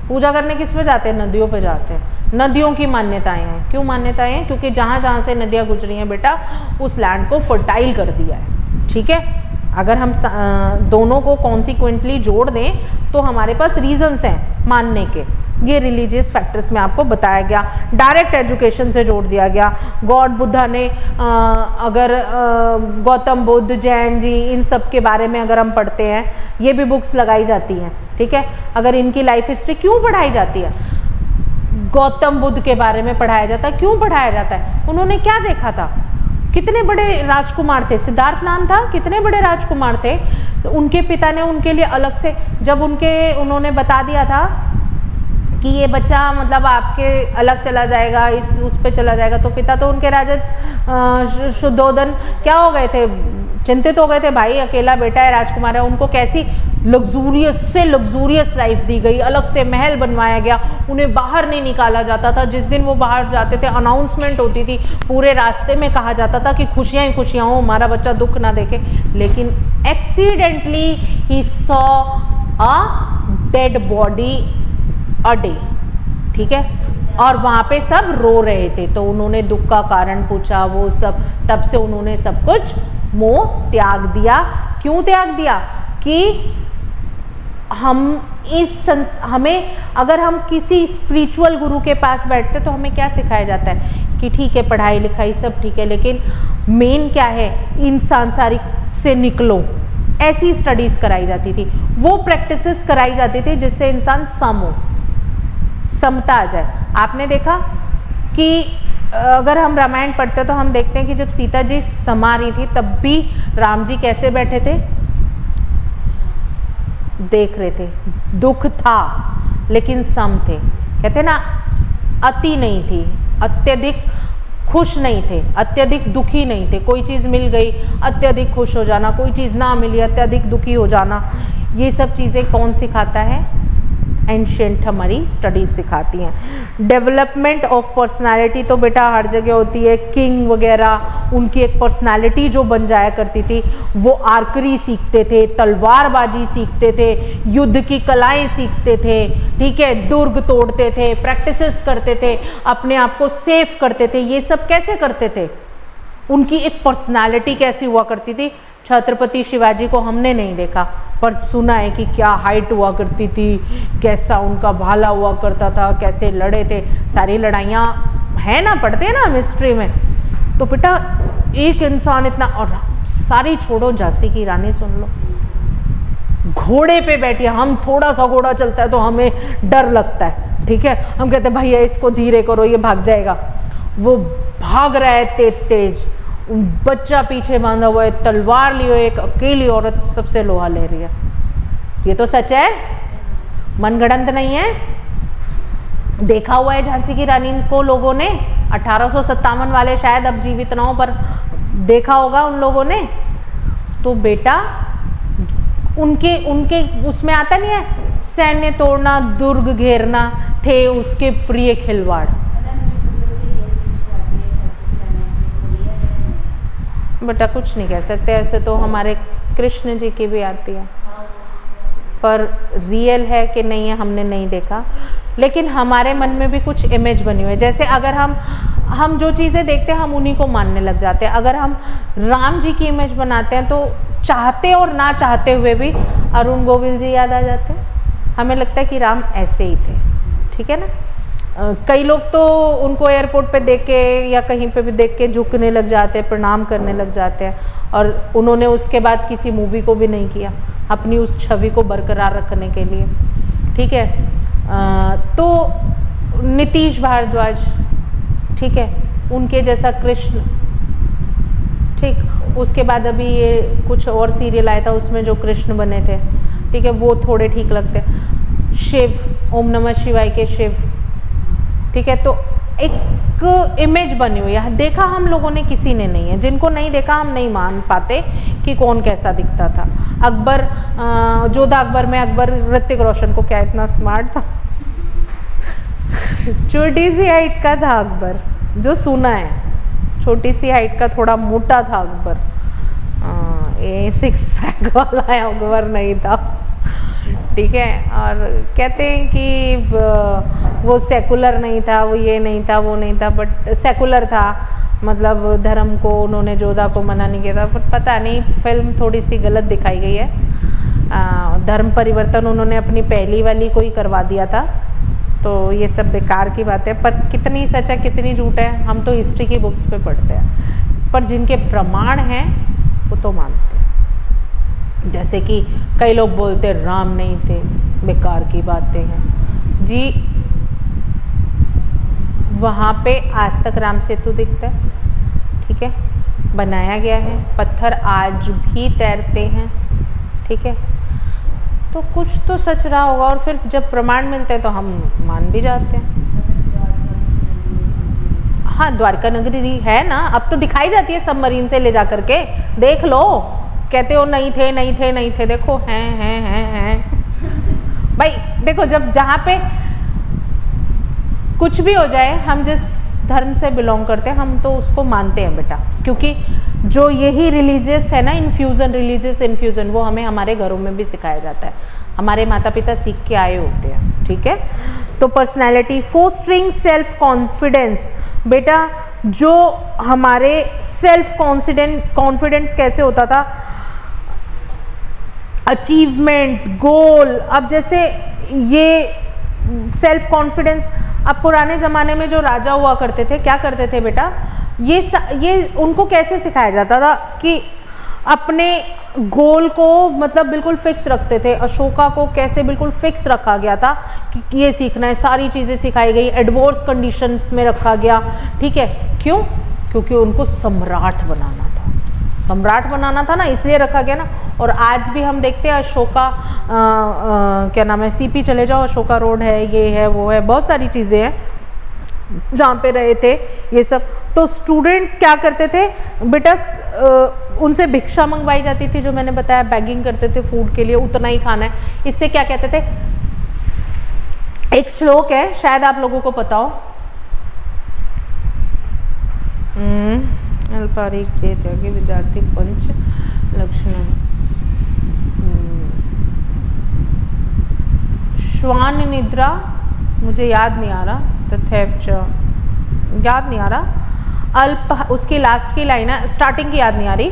[SPEAKER 1] पूजा करने किस पे जाते हैं? नदियों पे जाते हैं। नदियों की मान्यताएं हैं। क्यों मान्यताएं हैं? क्योंकि जहाँ जहाँ से नदियाँ गुजरी हैं बेटा, उस लैंड को फर्टाइल कर दिया है। ठीक है, अगर हम दोनों को कॉन्सिक्वेंटली जोड़ दें तो हमारे पास रीजंस हैं मानने के। ये रिलीजियस फैक्टर्स में आपको बताया गया, डायरेक्ट एजुकेशन से जोड़ दिया गया। गॉड बुद्धा ने अगर गौतम बुद्ध, जैन जी, इन सब के बारे में अगर हम पढ़ते हैं, ये भी बुक्स लगाई जाती हैं। ठीक है, अगर इनकी लाइफ हिस्ट्री क्यों पढ़ाई जाती है? गौतम बुद्ध के बारे में पढ़ाया जाता है। क्यों पढ़ाया जाता है? उन्होंने क्या देखा था? कितने बड़े राजकुमार थे, सिद्धार्थ नाम था, कितने बड़े राजकुमार थे। तो उनके पिता ने उनके लिए अलग से, जब उन्होंने बता दिया था कि ये बच्चा मतलब आपके अलग चला जाएगा, उस पे चला जाएगा, तो पिता तो उनके राजा शुद्धोधन क्या हो गए थे? चिंतित हो गए थे। भाई अकेला बेटा है, राजकुमार है, उनको कैसी लग्जूरियस लाइफ दी गई, अलग से महल बनवाया गया, उन्हें बाहर नहीं निकाला जाता था। जिस दिन वो बाहर जाते थे अनाउंसमेंट होती थी, पूरे रास्ते में कहा जाता था कि खुशियां ही खुशियां हो, हमारा बच्चा दुख ना देखे। लेकिन accidentally he saw a dead body a day. ठीक है, और वहाँ पे सब रो रहे थे, तो उन्होंने दुख का कारण पूछा, वो सब, तब से उन्होंने सब कुछ मोह त्याग दिया। क्यों त्याग दिया? कि हमें अगर हम किसी स्पिरिचुअल गुरु के पास बैठते तो हमें क्या सिखाया जाता है कि ठीक है पढ़ाई लिखाई सब ठीक है, लेकिन मेन क्या है? इन सांसारिक से निकलो, ऐसी स्टडीज कराई जाती थी, वो प्रैक्टिसेस कराई जाती थी जिससे इंसान सम हो, समता आ जाए। आपने देखा कि अगर हम रामायण पढ़ते तो हम देखते हैं कि जब सीता जी समा रही थी तब भी राम जी कैसे बैठे थे? देख रहे थे। दुख था लेकिन सम थे। कहते ना, अति नहीं थी, अत्यधिक खुश नहीं थे, अत्यधिक दुखी नहीं थे। कोई चीज़ मिल गई अत्यधिक खुश हो जाना, कोई चीज़ ना मिली अत्यधिक दुखी हो जाना, ये सब चीज़ें कौन सिखाता है? एंशिएंट हमारी स्टडीज सिखाती हैं। डेवलपमेंट ऑफ पर्सनालिटी तो बेटा हर जगह होती है। किंग वगैरह, उनकी एक पर्सनालिटी जो बन जाया करती थी, वो आर्करी सीखते थे, तलवारबाजी सीखते थे, युद्ध की कलाएं सीखते थे। ठीक है, दुर्ग तोड़ते थे, प्रैक्टिसेस करते थे, अपने आप को सेफ करते थे। ये सब कैसे करते थे? उनकी एक पर्सनालिटी कैसी हुआ करती थी? छत्रपति शिवाजी को हमने नहीं देखा, पर सुना है कि क्या हाइट हुआ करती थी, कैसा उनका भाला हुआ करता था, कैसे लड़े थे। सारी लड़ाइयाँ है ना, पढ़ते हैं ना हिस्ट्री में। तो बेटा एक इंसान इतना, और सारी छोड़ो, झांसी की रानी सुन लो, घोड़े पे बैठी, हम थोड़ा सा घोड़ा चलता है तो हमें डर लगता है। ठीक है, हम कहते हैं भैया इसको धीरे करो, ये भाग जाएगा। वो भाग रहा है तेज तेज, बच्चा पीछे बांधा हुआ है, तलवार लियो, एक अकेली औरत सबसे लोहा ले रही है। ये तो सच है, मनगढ़ंत नहीं है। देखा हुआ है झांसी की रानी को लोगों ने, 1857 वाले शायद अब जीवित ना हो पर देखा होगा उन लोगों ने। तो बेटा उनके उसमें आता नहीं है, सैन्य तोड़ना दुर्ग घेरना थे उसके प्रिय खिलवाड़। बेटा कुछ नहीं कह सकते, ऐसे तो हमारे कृष्ण जी की भी आती है, पर रियल है कि नहीं है हमने नहीं देखा, लेकिन हमारे मन में भी कुछ इमेज बनी हुई है। जैसे अगर हम जो चीज़ें देखते हैं हम उन्हीं को मानने लग जाते हैं। अगर हम राम जी की इमेज बनाते हैं तो चाहते और ना चाहते हुए भी अरुण गोविल जी याद आ जाते हैं। हमें लगता है कि राम ऐसे ही थे, ठीक है ना। कई लोग तो उनको एयरपोर्ट पे देख के या कहीं पे भी देख के झुकने लग जाते हैं, प्रणाम करने लग जाते हैं, और उन्होंने उसके बाद किसी मूवी को भी नहीं किया अपनी उस छवि को बरकरार रखने के लिए, ठीक है। तो नीतीश भारद्वाज, ठीक है, उनके जैसा कृष्ण, ठीक। उसके बाद अभी ये कुछ और सीरियल आया था उसमें जो कृष्ण बने थे, ठीक है, वो थोड़े ठीक लगते। शिव, ओम नमः शिवाय के शिव, ठीक है। तो एक इमेज बनी हुई है, देखा हम लोगों ने किसी ने नहीं है। जिनको नहीं देखा हम नहीं मान पाते कि कौन कैसा दिखता था। अकबर, जोधा अकबर में अकबर ऋतिक रोशन को क्या इतना स्मार्ट था छोटी सी हाइट का था अकबर, जो सुना है छोटी सी हाइट का, थोड़ा मोटा था अकबर, ये 6 पैक वाला अकबर नहीं था, ठीक है। और कहते हैं कि वो सेकुलर नहीं था, वो ये नहीं था, वो नहीं था, बट सेकुलर था, मतलब धर्म को उन्होंने जोधा को मना नहीं किया था। बट पता नहीं फिल्म थोड़ी सी गलत दिखाई गई है। धर्म परिवर्तन उन्होंने अपनी पहली वाली को ही करवा दिया था, तो ये सब बेकार की बात है। पर कितनी सच है कितनी झूठ है हम तो हिस्ट्री की बुक्स पे पढ़ते हैं, पर जिनके प्रमाण हैं वो तो मानते हैं। जैसे कि कई लोग बोलते राम नहीं थे, बेकार की बातें हैं जी। वहाँ पे आज तक राम सेतु दिखता है, ठीक है, बनाया गया है, पत्थर आज भी तैरते हैं, ठीक है। तो कुछ तो सच रहा होगा, और फिर जब प्रमाण मिलते हैं तो हम मान भी जाते हैं। हाँ, द्वारका नगरी है ना, अब तो दिखाई जाती है सबमरीन से ले जा करके, देख लो। कहते हो नहीं थे नहीं थे नहीं थे, देखो हैं भाई। देखो जब जहाँ पे कुछ भी हो जाए, हम जिस धर्म से बिलोंग करते हैं हम तो उसको मानते हैं बेटा, क्योंकि जो यही रिलीजियस है ना, इन्फ्यूज़न, रिलीजियस इन्फ्यूज़न, वो हमें हमारे घरों में भी सिखाया जाता है, हमारे माता पिता सीख के आए होते हैं, ठीक है। तो पर्सनैलिटी, फोस्टरिंग सेल्फ कॉन्फिडेंस, बेटा जो हमारे सेल्फ कॉन्फिडेंस कैसे होता था, अचीवमेंट, गोल। अब जैसे ये सेल्फ कॉन्फिडेंस, अब पुराने ज़माने में जो राजा हुआ करते थे क्या करते थे बेटा, ये उनको कैसे सिखाया जाता था कि अपने गोल को मतलब बिल्कुल फिक्स रखते थे। अशोका को कैसे बिल्कुल फिक्स रखा गया था कि ये सीखना है, सारी चीज़ें सिखाई गई, एडवर्स कंडीशंस में रखा गया, ठीक है। क्यों? क्योंकि उनको सम्राट बनाना था, सम्राट बनाना था ना, इसलिए रखा गया ना। और आज भी हम देखते हैं अशोका क्या नाम है, सीपी चले जाओ, अशोका रोड है, ये है वो है, बहुत सारी चीज़ें हैं जहाँ पे रहे थे ये सब। तो स्टूडेंट क्या करते थे बेटा, उनसे भिक्षा मंगवाई जाती थी, जो मैंने बताया, बैगिंग करते थे फूड के लिए, उतना ही खाना है। इससे क्या कहते थे, एक श्लोक है शायद आप लोगों को पता हो, अल्पारिक त्यागी विद्यार्थी पंच लक्षण, श्वान निद्रा, मुझे याद नहीं आ रहा, तथैवच याद नहीं आ रहा, अल्प, उसकी लास्ट की लाइन है, स्टार्टिंग की याद नहीं आ रही,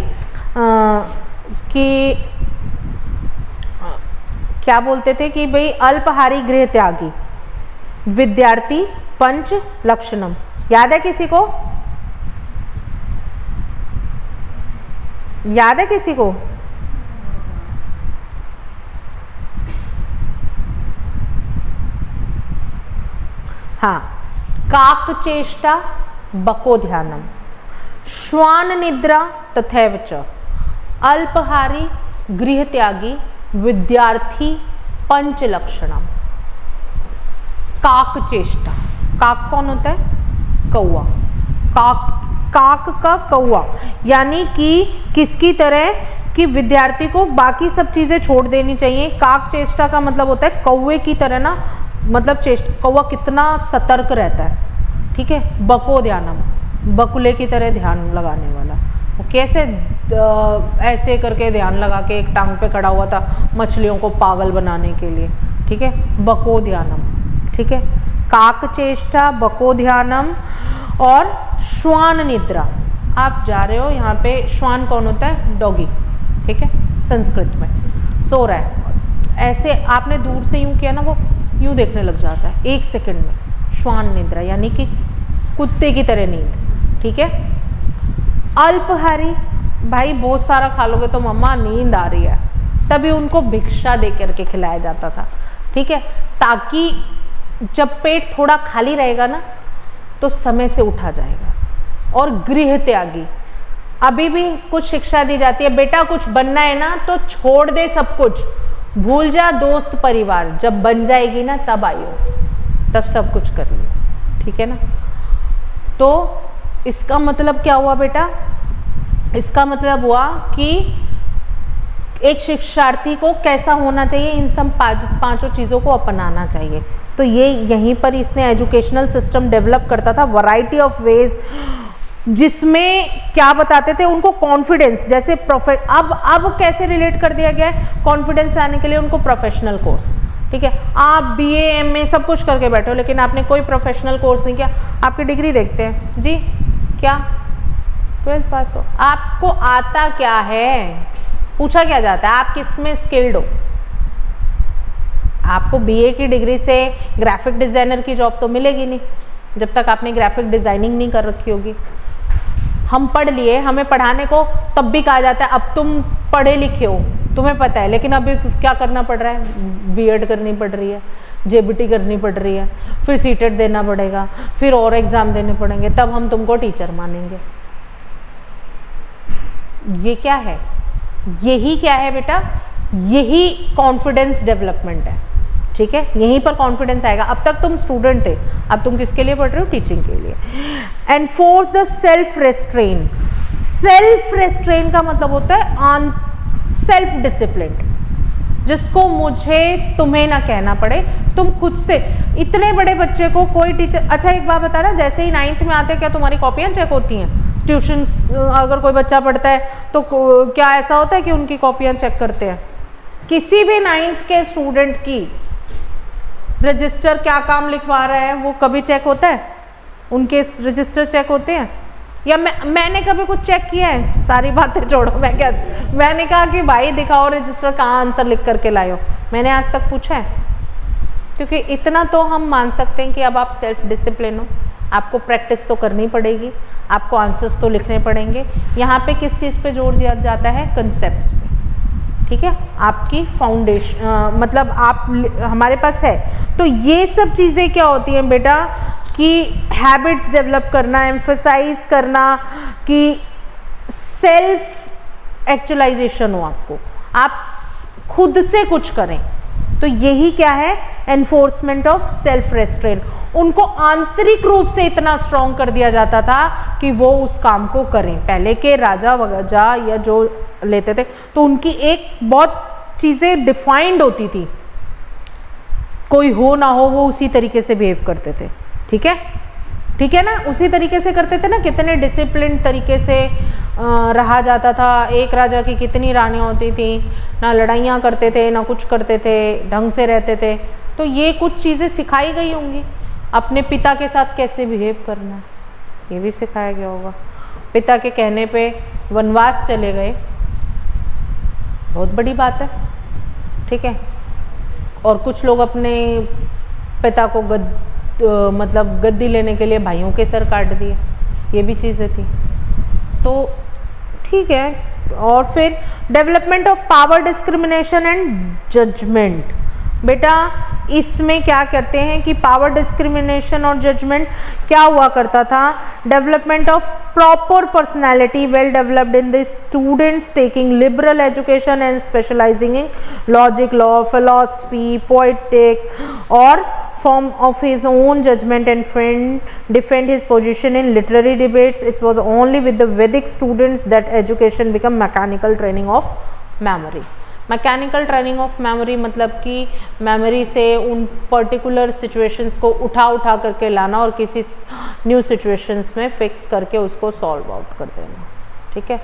[SPEAKER 1] कि क्या बोलते थे कि भाई अल्पहारी गृह त्यागी विद्यार्थी पंच लक्षणम, याद है किसी को? याद है किसी को? हाँ, काक चेष्टा बको ध्यानम, श्वान निद्रा तथैव च, अल्पहारी गृह त्यागी विद्यार्थी पंच लक्षणम। काक चेष्टा। काक कौन होता है? कौवा। काक का कौवा, यानी कि किसकी तरह कि विद्यार्थी को बाकी सब चीजें छोड़ देनी चाहिए। काक चेष्टा का मतलब होता है कौवे की तरह ना, मतलब कौवा कितना सतर्क रहता है, ठीक है। बको ध्यानम, बकुले की तरह ध्यान लगाने वाला। वो कैसे ऐसे करके ध्यान लगा के एक टांग पे खड़ा हुआ था मछलियों को पागल बनाने के लिए, ठीक है। बको ध्यानम, ठीक है। काक चेष्टा, बको ध्यानम और श्वान निद्रा। आप जा रहे हो यहाँ पे, श्वान कौन होता है? डॉगी, ठीक है, संस्कृत में सो रहा है। ऐसे आपने दूर से यूं किया ना, वो यूं देखने लग जाता है 1 सेकंड में। श्वान निद्रा यानी कि कुत्ते की तरह नींद, ठीक है। अल्पहारी, भाई बहुत सारा खा लोगे तो मम्मा नींद आ रही है, तभी उनको भिक्षा दे करके खिलाया जाता था, ठीक है, ताकि जब पेट थोड़ा खाली रहेगा ना तो समय से उठा जाएगा। और गृह त्यागी, अभी भी कुछ शिक्षा दी जाती है, बेटा कुछ बनना है ना तो छोड़ दे सब कुछ, भूल जा दोस्त परिवार, जब बन जाएगी ना तब आइयो, तब सब कुछ कर लियो, ठीक है ना। तो इसका मतलब क्या हुआ बेटा? इसका मतलब हुआ कि एक शिक्षार्थी को कैसा होना चाहिए, इन सब पांचों चीज़ों को अपनाना चाहिए। तो ये यहीं पर इसने एजुकेशनल सिस्टम डेवलप करता था, वैरायटी ऑफ वेज, जिसमें क्या बताते थे उनको कॉन्फिडेंस, जैसे अब कैसे रिलेट कर दिया गया है कॉन्फिडेंस लाने के लिए उनको प्रोफेशनल कोर्स, ठीक है। आप BA MA सब कुछ करके बैठे हो लेकिन आपने कोई प्रोफेशनल कोर्स नहीं किया, आपकी डिग्री देखते हैं जी, क्या 12th पास हो, आपको आता क्या है, पूछा क्या जाता है, आप किस में स्किल्ड हो। आपको BA की डिग्री से ग्राफिक डिज़ाइनर की जॉब तो मिलेगी नहीं जब तक आपने ग्राफिक डिज़ाइनिंग नहीं कर रखी होगी। हम पढ़ लिए, हमें पढ़ाने को तब भी कहा जाता है अब तुम पढ़े लिखे हो, तुम्हें पता है, लेकिन अभी क्या करना पड़ रहा है, BEd करनी पड़ रही है, JBT करनी पड़ रही है, फिर CTET देना पड़ेगा, फिर और एग्ज़ाम देने पड़ेंगे, तब हम तुमको टीचर मानेंगे। ये क्या है, यही क्या है बेटा, यही कॉन्फिडेंस डेवलपमेंट है, ठीक है। यहीं पर कॉन्फिडेंस आएगा। अब तक तुम स्टूडेंट थे, अब तुम किसके लिए पढ़ रहे हो, टीचिंग के लिए। Enforce the self restrain, self restrain का मतलब होता है सेल्फ डिसिप्लिन, जिसको मुझे तुम्हें ना कहना पड़े, तुम खुद से। इतने बड़े बच्चे को कोई टीचर, अच्छा एक बात बता रहा, जैसे ही 9th में आते क्या तुम्हारी कॉपियाँ चेक होती हैं? ट्यूशन अगर कोई बच्चा पढ़ता है तो क्या ऐसा होता है कि उनकी कॉपियाँ चेक करते हैं? किसी भी 9th के स्टूडेंट की रजिस्टर क्या काम लिखवा रहा है वो कभी चेक होता है? उनके रजिस्टर चेक होते हैं? या मैंने कभी कुछ चेक किया है? सारी बातें छोड़ो, मैंने कहा कि भाई दिखाओ रजिस्टर, कहाँ आंसर लिख करके लाए हो, मैंने आज तक पूछा है? क्योंकि इतना तो हम मान सकते हैं कि अब आप सेल्फ डिसिप्लिन हो, आपको प्रैक्टिस तो करनी पड़ेगी, आपको आंसर्स तो लिखने पड़ेंगे। यहाँ पे किस चीज़ पे जोर दिया जाता है? कंसेप्ट्स पे, ठीक है, आपकी फाउंडेशन, मतलब आप हमारे पास है। तो ये सब चीज़ें क्या होती हैं बेटा कि हैबिट्स डेवलप करना, एम्फसाइज करना कि सेल्फ एक्चुअलाइजेशन हो, आपको आप खुद से कुछ करें। तो यही क्या है? Enforcement of self restrain. उनको आंतरिक रूप से इतना स्ट्रॉन्ग कर दिया जाता था कि वो उस काम को करें। पहले के राजा वगैरह या जो लेते थे तो उनकी एक बहुत चीज़ें डिफाइंड होती थी, कोई हो ना हो वो उसी तरीके से बिहेव करते थे, ठीक है, ठीक है ना, उसी तरीके से करते थे ना। कितने डिसिप्लिन तरीके से रहा जाता था। एक राजा की कितनी रानियाँ होती थी, ना लड़ाइयाँ करते थे ना कुछ करते थे, ढंग से रहते थे। तो ये कुछ चीज़ें सिखाई गई होंगी। अपने पिता के साथ कैसे बिहेव करना, ये भी सिखाया गया होगा। पिता के कहने पे वनवास चले गए, बहुत बड़ी बात है, ठीक है। और कुछ लोग अपने पिता को मतलब गद्दी लेने के लिए भाइयों के सर काट दिए, ये भी चीज़ें थी। तो ठीक है। और फिर development of power discrimination and judgement. बेटा इसमें क्या करते हैं कि पावर डिस्क्रिमिनेशन और जजमेंट क्या हुआ करता था? Development of proper personality well developed in the students taking liberal education and specialising in logic, law, philosophy, poetic और form of his own judgment and defend his position in literary debates. It was only with the Vedic students that education become mechanical training of memory. Mechanical training of memory मतलब कि memory से उन particular situations को उठा करके लाना और किसी न्यू सिचुएशंस में फिक्स करके उसको सॉल्व आउट कर देना, ठीक है।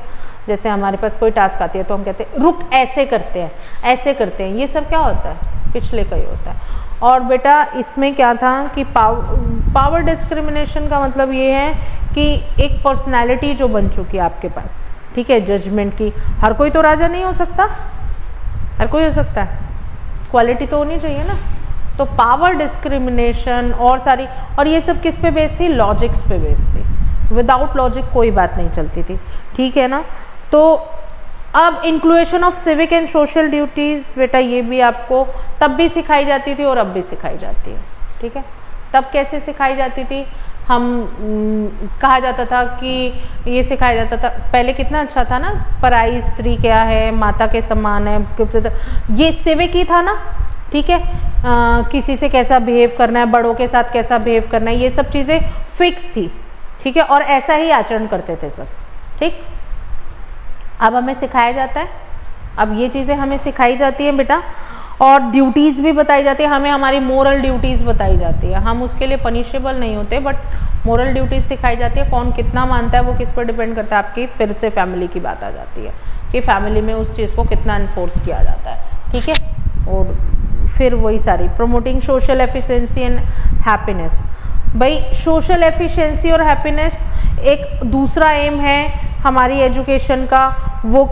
[SPEAKER 1] जैसे हमारे पास कोई टास्क आती है तो हम कहते हैं रुक ऐसे करते हैं, ये सब क्या होता है, पिछले का ही होता है। और बेटा इसमें क्या था कि पावर डिस्क्रिमिनेशन का मतलब ये है कि एक पर्सनैलिटी जो बन चुकी है आपके पास, ठीक है, जजमेंट की। हर कोई तो राजा नहीं हो सकता, हर कोई हो सकता है, क्वालिटी तो होनी चाहिए ना। तो पावर डिस्क्रिमिनेशन और सारी, और ये सब किस पे बेस्ड थी, लॉजिक्स पे बेस्ड थी। विदाउट लॉजिक कोई बात नहीं चलती थी, ठीक है ना। तो अब inclusion of civic and social duties, बेटा ये भी आपको तब भी सिखाई जाती थी और अब भी सिखाई जाती है, ठीक है। तब कैसे सिखाई जाती थी, हम कहा जाता था कि ये सिखाया जाता था, पहले कितना अच्छा था ना, पराई स्त्री क्या है, माता के समान है, ये सिविक ही था ना, ठीक है। किसी से कैसा बिहेव करना है, बड़ों के साथ कैसा बिहेव करना है, ये सब चीज़ें फिक्स थी, ठीक है, और ऐसा ही आचरण करते थे सब, ठीक। अब हमें सिखाया जाता है, अब ये चीज़ें हमें सिखाई जाती हैं बेटा, और ड्यूटीज़ भी बताई जाती है हमें, हमारी मोरल ड्यूटीज़ बताई जाती है। हम उसके लिए पनिशेबल नहीं होते, बट मोरल ड्यूटीज़ सिखाई जाती है। कौन कितना मानता है वो किस पर डिपेंड करता है, आपकी फिर से फैमिली की बात आ जाती है कि फैमिली में उस चीज़ को कितना इन्फोर्स किया जाता है, ठीक है। और फिर वही सारी promoting social efficiency and happiness. भाई सोशल एफिशिएंसी और हैप्पीनेस एक दूसरा एम है हमारी एजुकेशन का, वो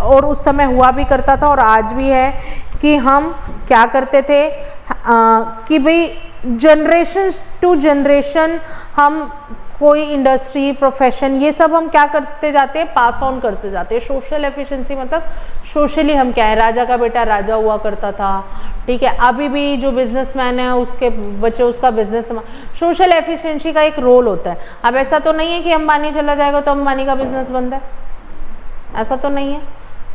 [SPEAKER 1] और उस समय हुआ भी करता था और आज भी है कि हम क्या करते थे कि भाई जनरेशन टू जनरेशन हम कोई इंडस्ट्री, प्रोफेशन, ये सब हम क्या करते जाते हैं, पास ऑन करते जाते हैं। सोशल एफिशिएंसी मतलब सोशली हम क्या है, राजा का बेटा राजा हुआ करता था, ठीक है। अभी भी जो बिजनेसमैन है उसके बच्चे उसका बिजनेस, सोशल एफिशिएंसी का एक रोल होता है। अब ऐसा तो नहीं है कि अंबानी चला जाएगा तो अंबानी का बिजनेस बंद है, ऐसा तो नहीं है,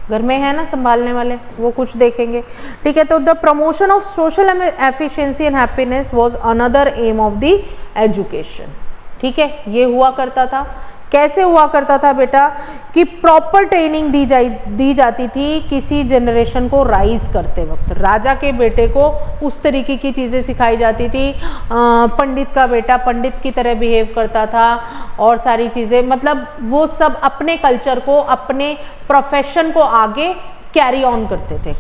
[SPEAKER 1] घर में है ना संभालने वाले, वो कुछ देखेंगे, ठीक है। तो the promotion of social efficiency and happiness was another aim of the education, ठीक है। ये हुआ करता था, कैसे हुआ करता था बेटा कि प्रॉपर ट्रेनिंग दी जाती थी किसी जनरेशन को राइज करते वक्त। राजा के बेटे को उस तरीके की चीज़ें सिखाई जाती थी, पंडित का बेटा पंडित की तरह बिहेव करता था और सारी चीज़ें, मतलब वो सब अपने कल्चर को, अपने प्रोफेशन को आगे कैरी ऑन करते थे।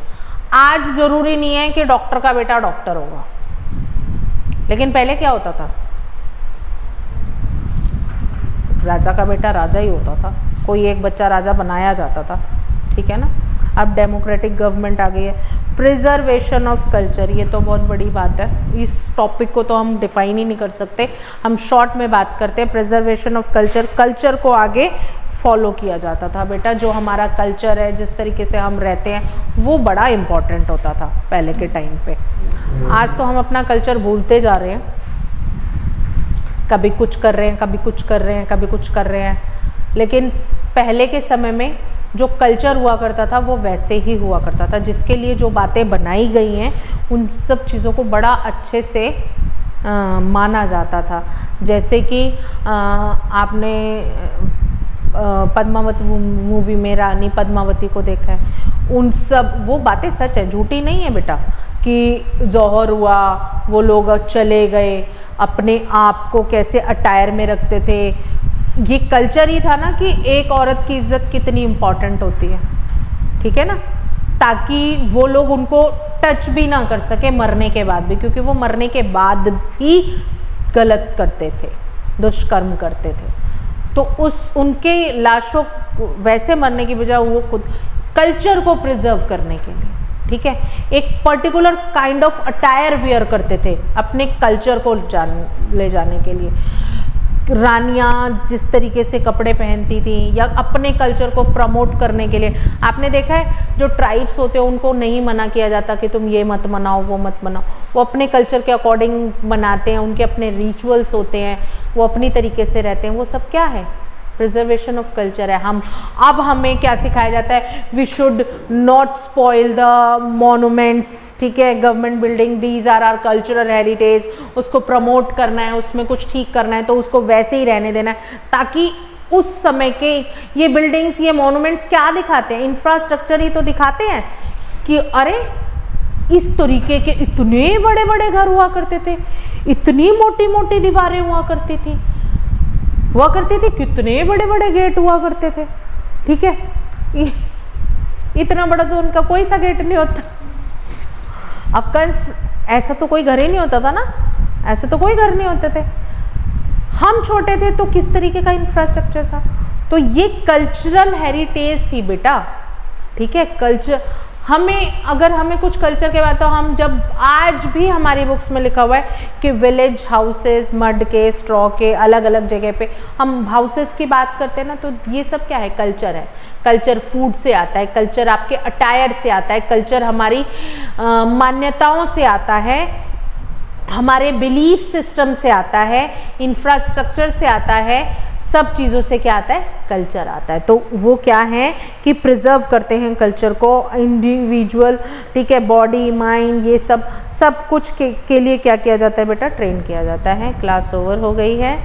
[SPEAKER 1] आज ज़रूरी नहीं है कि डॉक्टर का बेटा डॉक्टर होगा, लेकिन पहले क्या होता था, राजा का बेटा राजा ही होता था, कोई एक बच्चा राजा बनाया जाता था, ठीक है ना। अब डेमोक्रेटिक गवर्नमेंट आ गई है। प्रिजर्वेशन ऑफ कल्चर, ये तो बहुत बड़ी बात है, इस टॉपिक को तो हम डिफाइन ही नहीं कर सकते, हम शॉर्ट में बात करते हैं। प्रिजर्वेशन ऑफ कल्चर, कल्चर को आगे फॉलो किया जाता था बेटा, जो हमारा कल्चर है, जिस तरीके से हम रहते हैं, वो बड़ा इम्पॉर्टेंट होता था पहले के टाइम पे। आज तो हम अपना कल्चर भूलते जा रहे हैं, कभी कुछ कर रहे हैं, कभी कुछ कर रहे हैं, कभी कुछ कर रहे हैं। लेकिन पहले के समय में जो कल्चर हुआ करता था वो वैसे ही हुआ करता था, जिसके लिए जो बातें बनाई गई हैं उन सब चीज़ों को बड़ा अच्छे से माना जाता था। जैसे कि आपने पद्मावती मूवी में रानी पद्मावती को देखा है, उन सब वो बातें सच है, झूठी नहीं है बेटा, कि जौहर हुआ, वो लोग चले गए, अपने आप को कैसे अटायर में रखते थे। ये कल्चर ही था ना कि एक औरत की इज्जत कितनी इम्पॉर्टेंट होती है, ठीक है ना, ताकि वो लोग उनको टच भी ना कर सके मरने के बाद भी, क्योंकि वो मरने के बाद भी गलत करते थे, दुष्कर्म करते थे। तो उनके लाशों वैसे मरने की बजाय वो खुद कल्चर को प्रिजर्व करने के लिए, ठीक है, एक particular kind of attire wear करते थे अपने कल्चर को ले जाने के लिए। रानियाँ जिस तरीके से कपड़े पहनती थी या अपने कल्चर को प्रमोट करने के लिए, आपने देखा है जो ट्राइब्स होते हैं उनको नहीं मना किया जाता कि तुम ये मत मनाओ वो मत मनाओ, वो अपने कल्चर के अकॉर्डिंग मनाते हैं, उनके अपने रिचुअल्स होते हैं, वो अपनी तरीके से रहते हैं। वो सब क्या है, प्रिजर्वेशन ऑफ कल्चर है। अब हमें क्या सिखाया जाता है, we should not spoil the monuments, ठीक है, government building, these are our cultural heritage, उसको प्रमोट करना है, उसमें कुछ ठीक करना है तो उसको वैसे ही रहने देना है, ताकि उस समय के ये बिल्डिंग्स, ये मॉन्यूमेंट्स क्या दिखाते हैं, इंफ्रास्ट्रक्चर ही तो दिखाते हैं कि अरे इस तरीके के इतने बड़े बड़े घर हुआ करते थे, इतनी मोटी मोटी दीवारें हुआ करती थी, कितने बड़े बड़े गेट हुआ करते थे, ठीक है, इतना बड़ा तो उनका कोई सा गेट नहीं होता। अब ऐसा तो कोई घर ही नहीं होता था ना, ऐसे तो कोई घर नहीं होते थे। हम छोटे थे तो किस तरीके का इंफ्रास्ट्रक्चर था, तो ये कल्चरल हेरिटेज थी बेटा, ठीक है। कल्चर अगर हमें कुछ कल्चर के बाद, तो हम जब आज भी हमारी बुक्स में लिखा हुआ है कि विलेज हाउसेस, मड के, स्ट्रॉ के, अलग अलग जगह पे हम हाउसेस की बात करते हैं ना, तो ये सब क्या है, कल्चर है। कल्चर फूड से आता है, कल्चर आपके अटायर से आता है, कल्चर हमारी मान्यताओं से आता है, हमारे बिलीफ सिस्टम से आता है, इंफ्रास्ट्रक्चर से आता है, सब चीज़ों से क्या आता है, कल्चर आता है। तो वो क्या है कि करते हैं कल्चर को, इंडिविजुअल, ठीक है, बॉडी, माइंड, ये सब कुछ के लिए क्या किया जाता है बेटा, ट्रेन किया जाता है। क्लास ओवर हो गई है।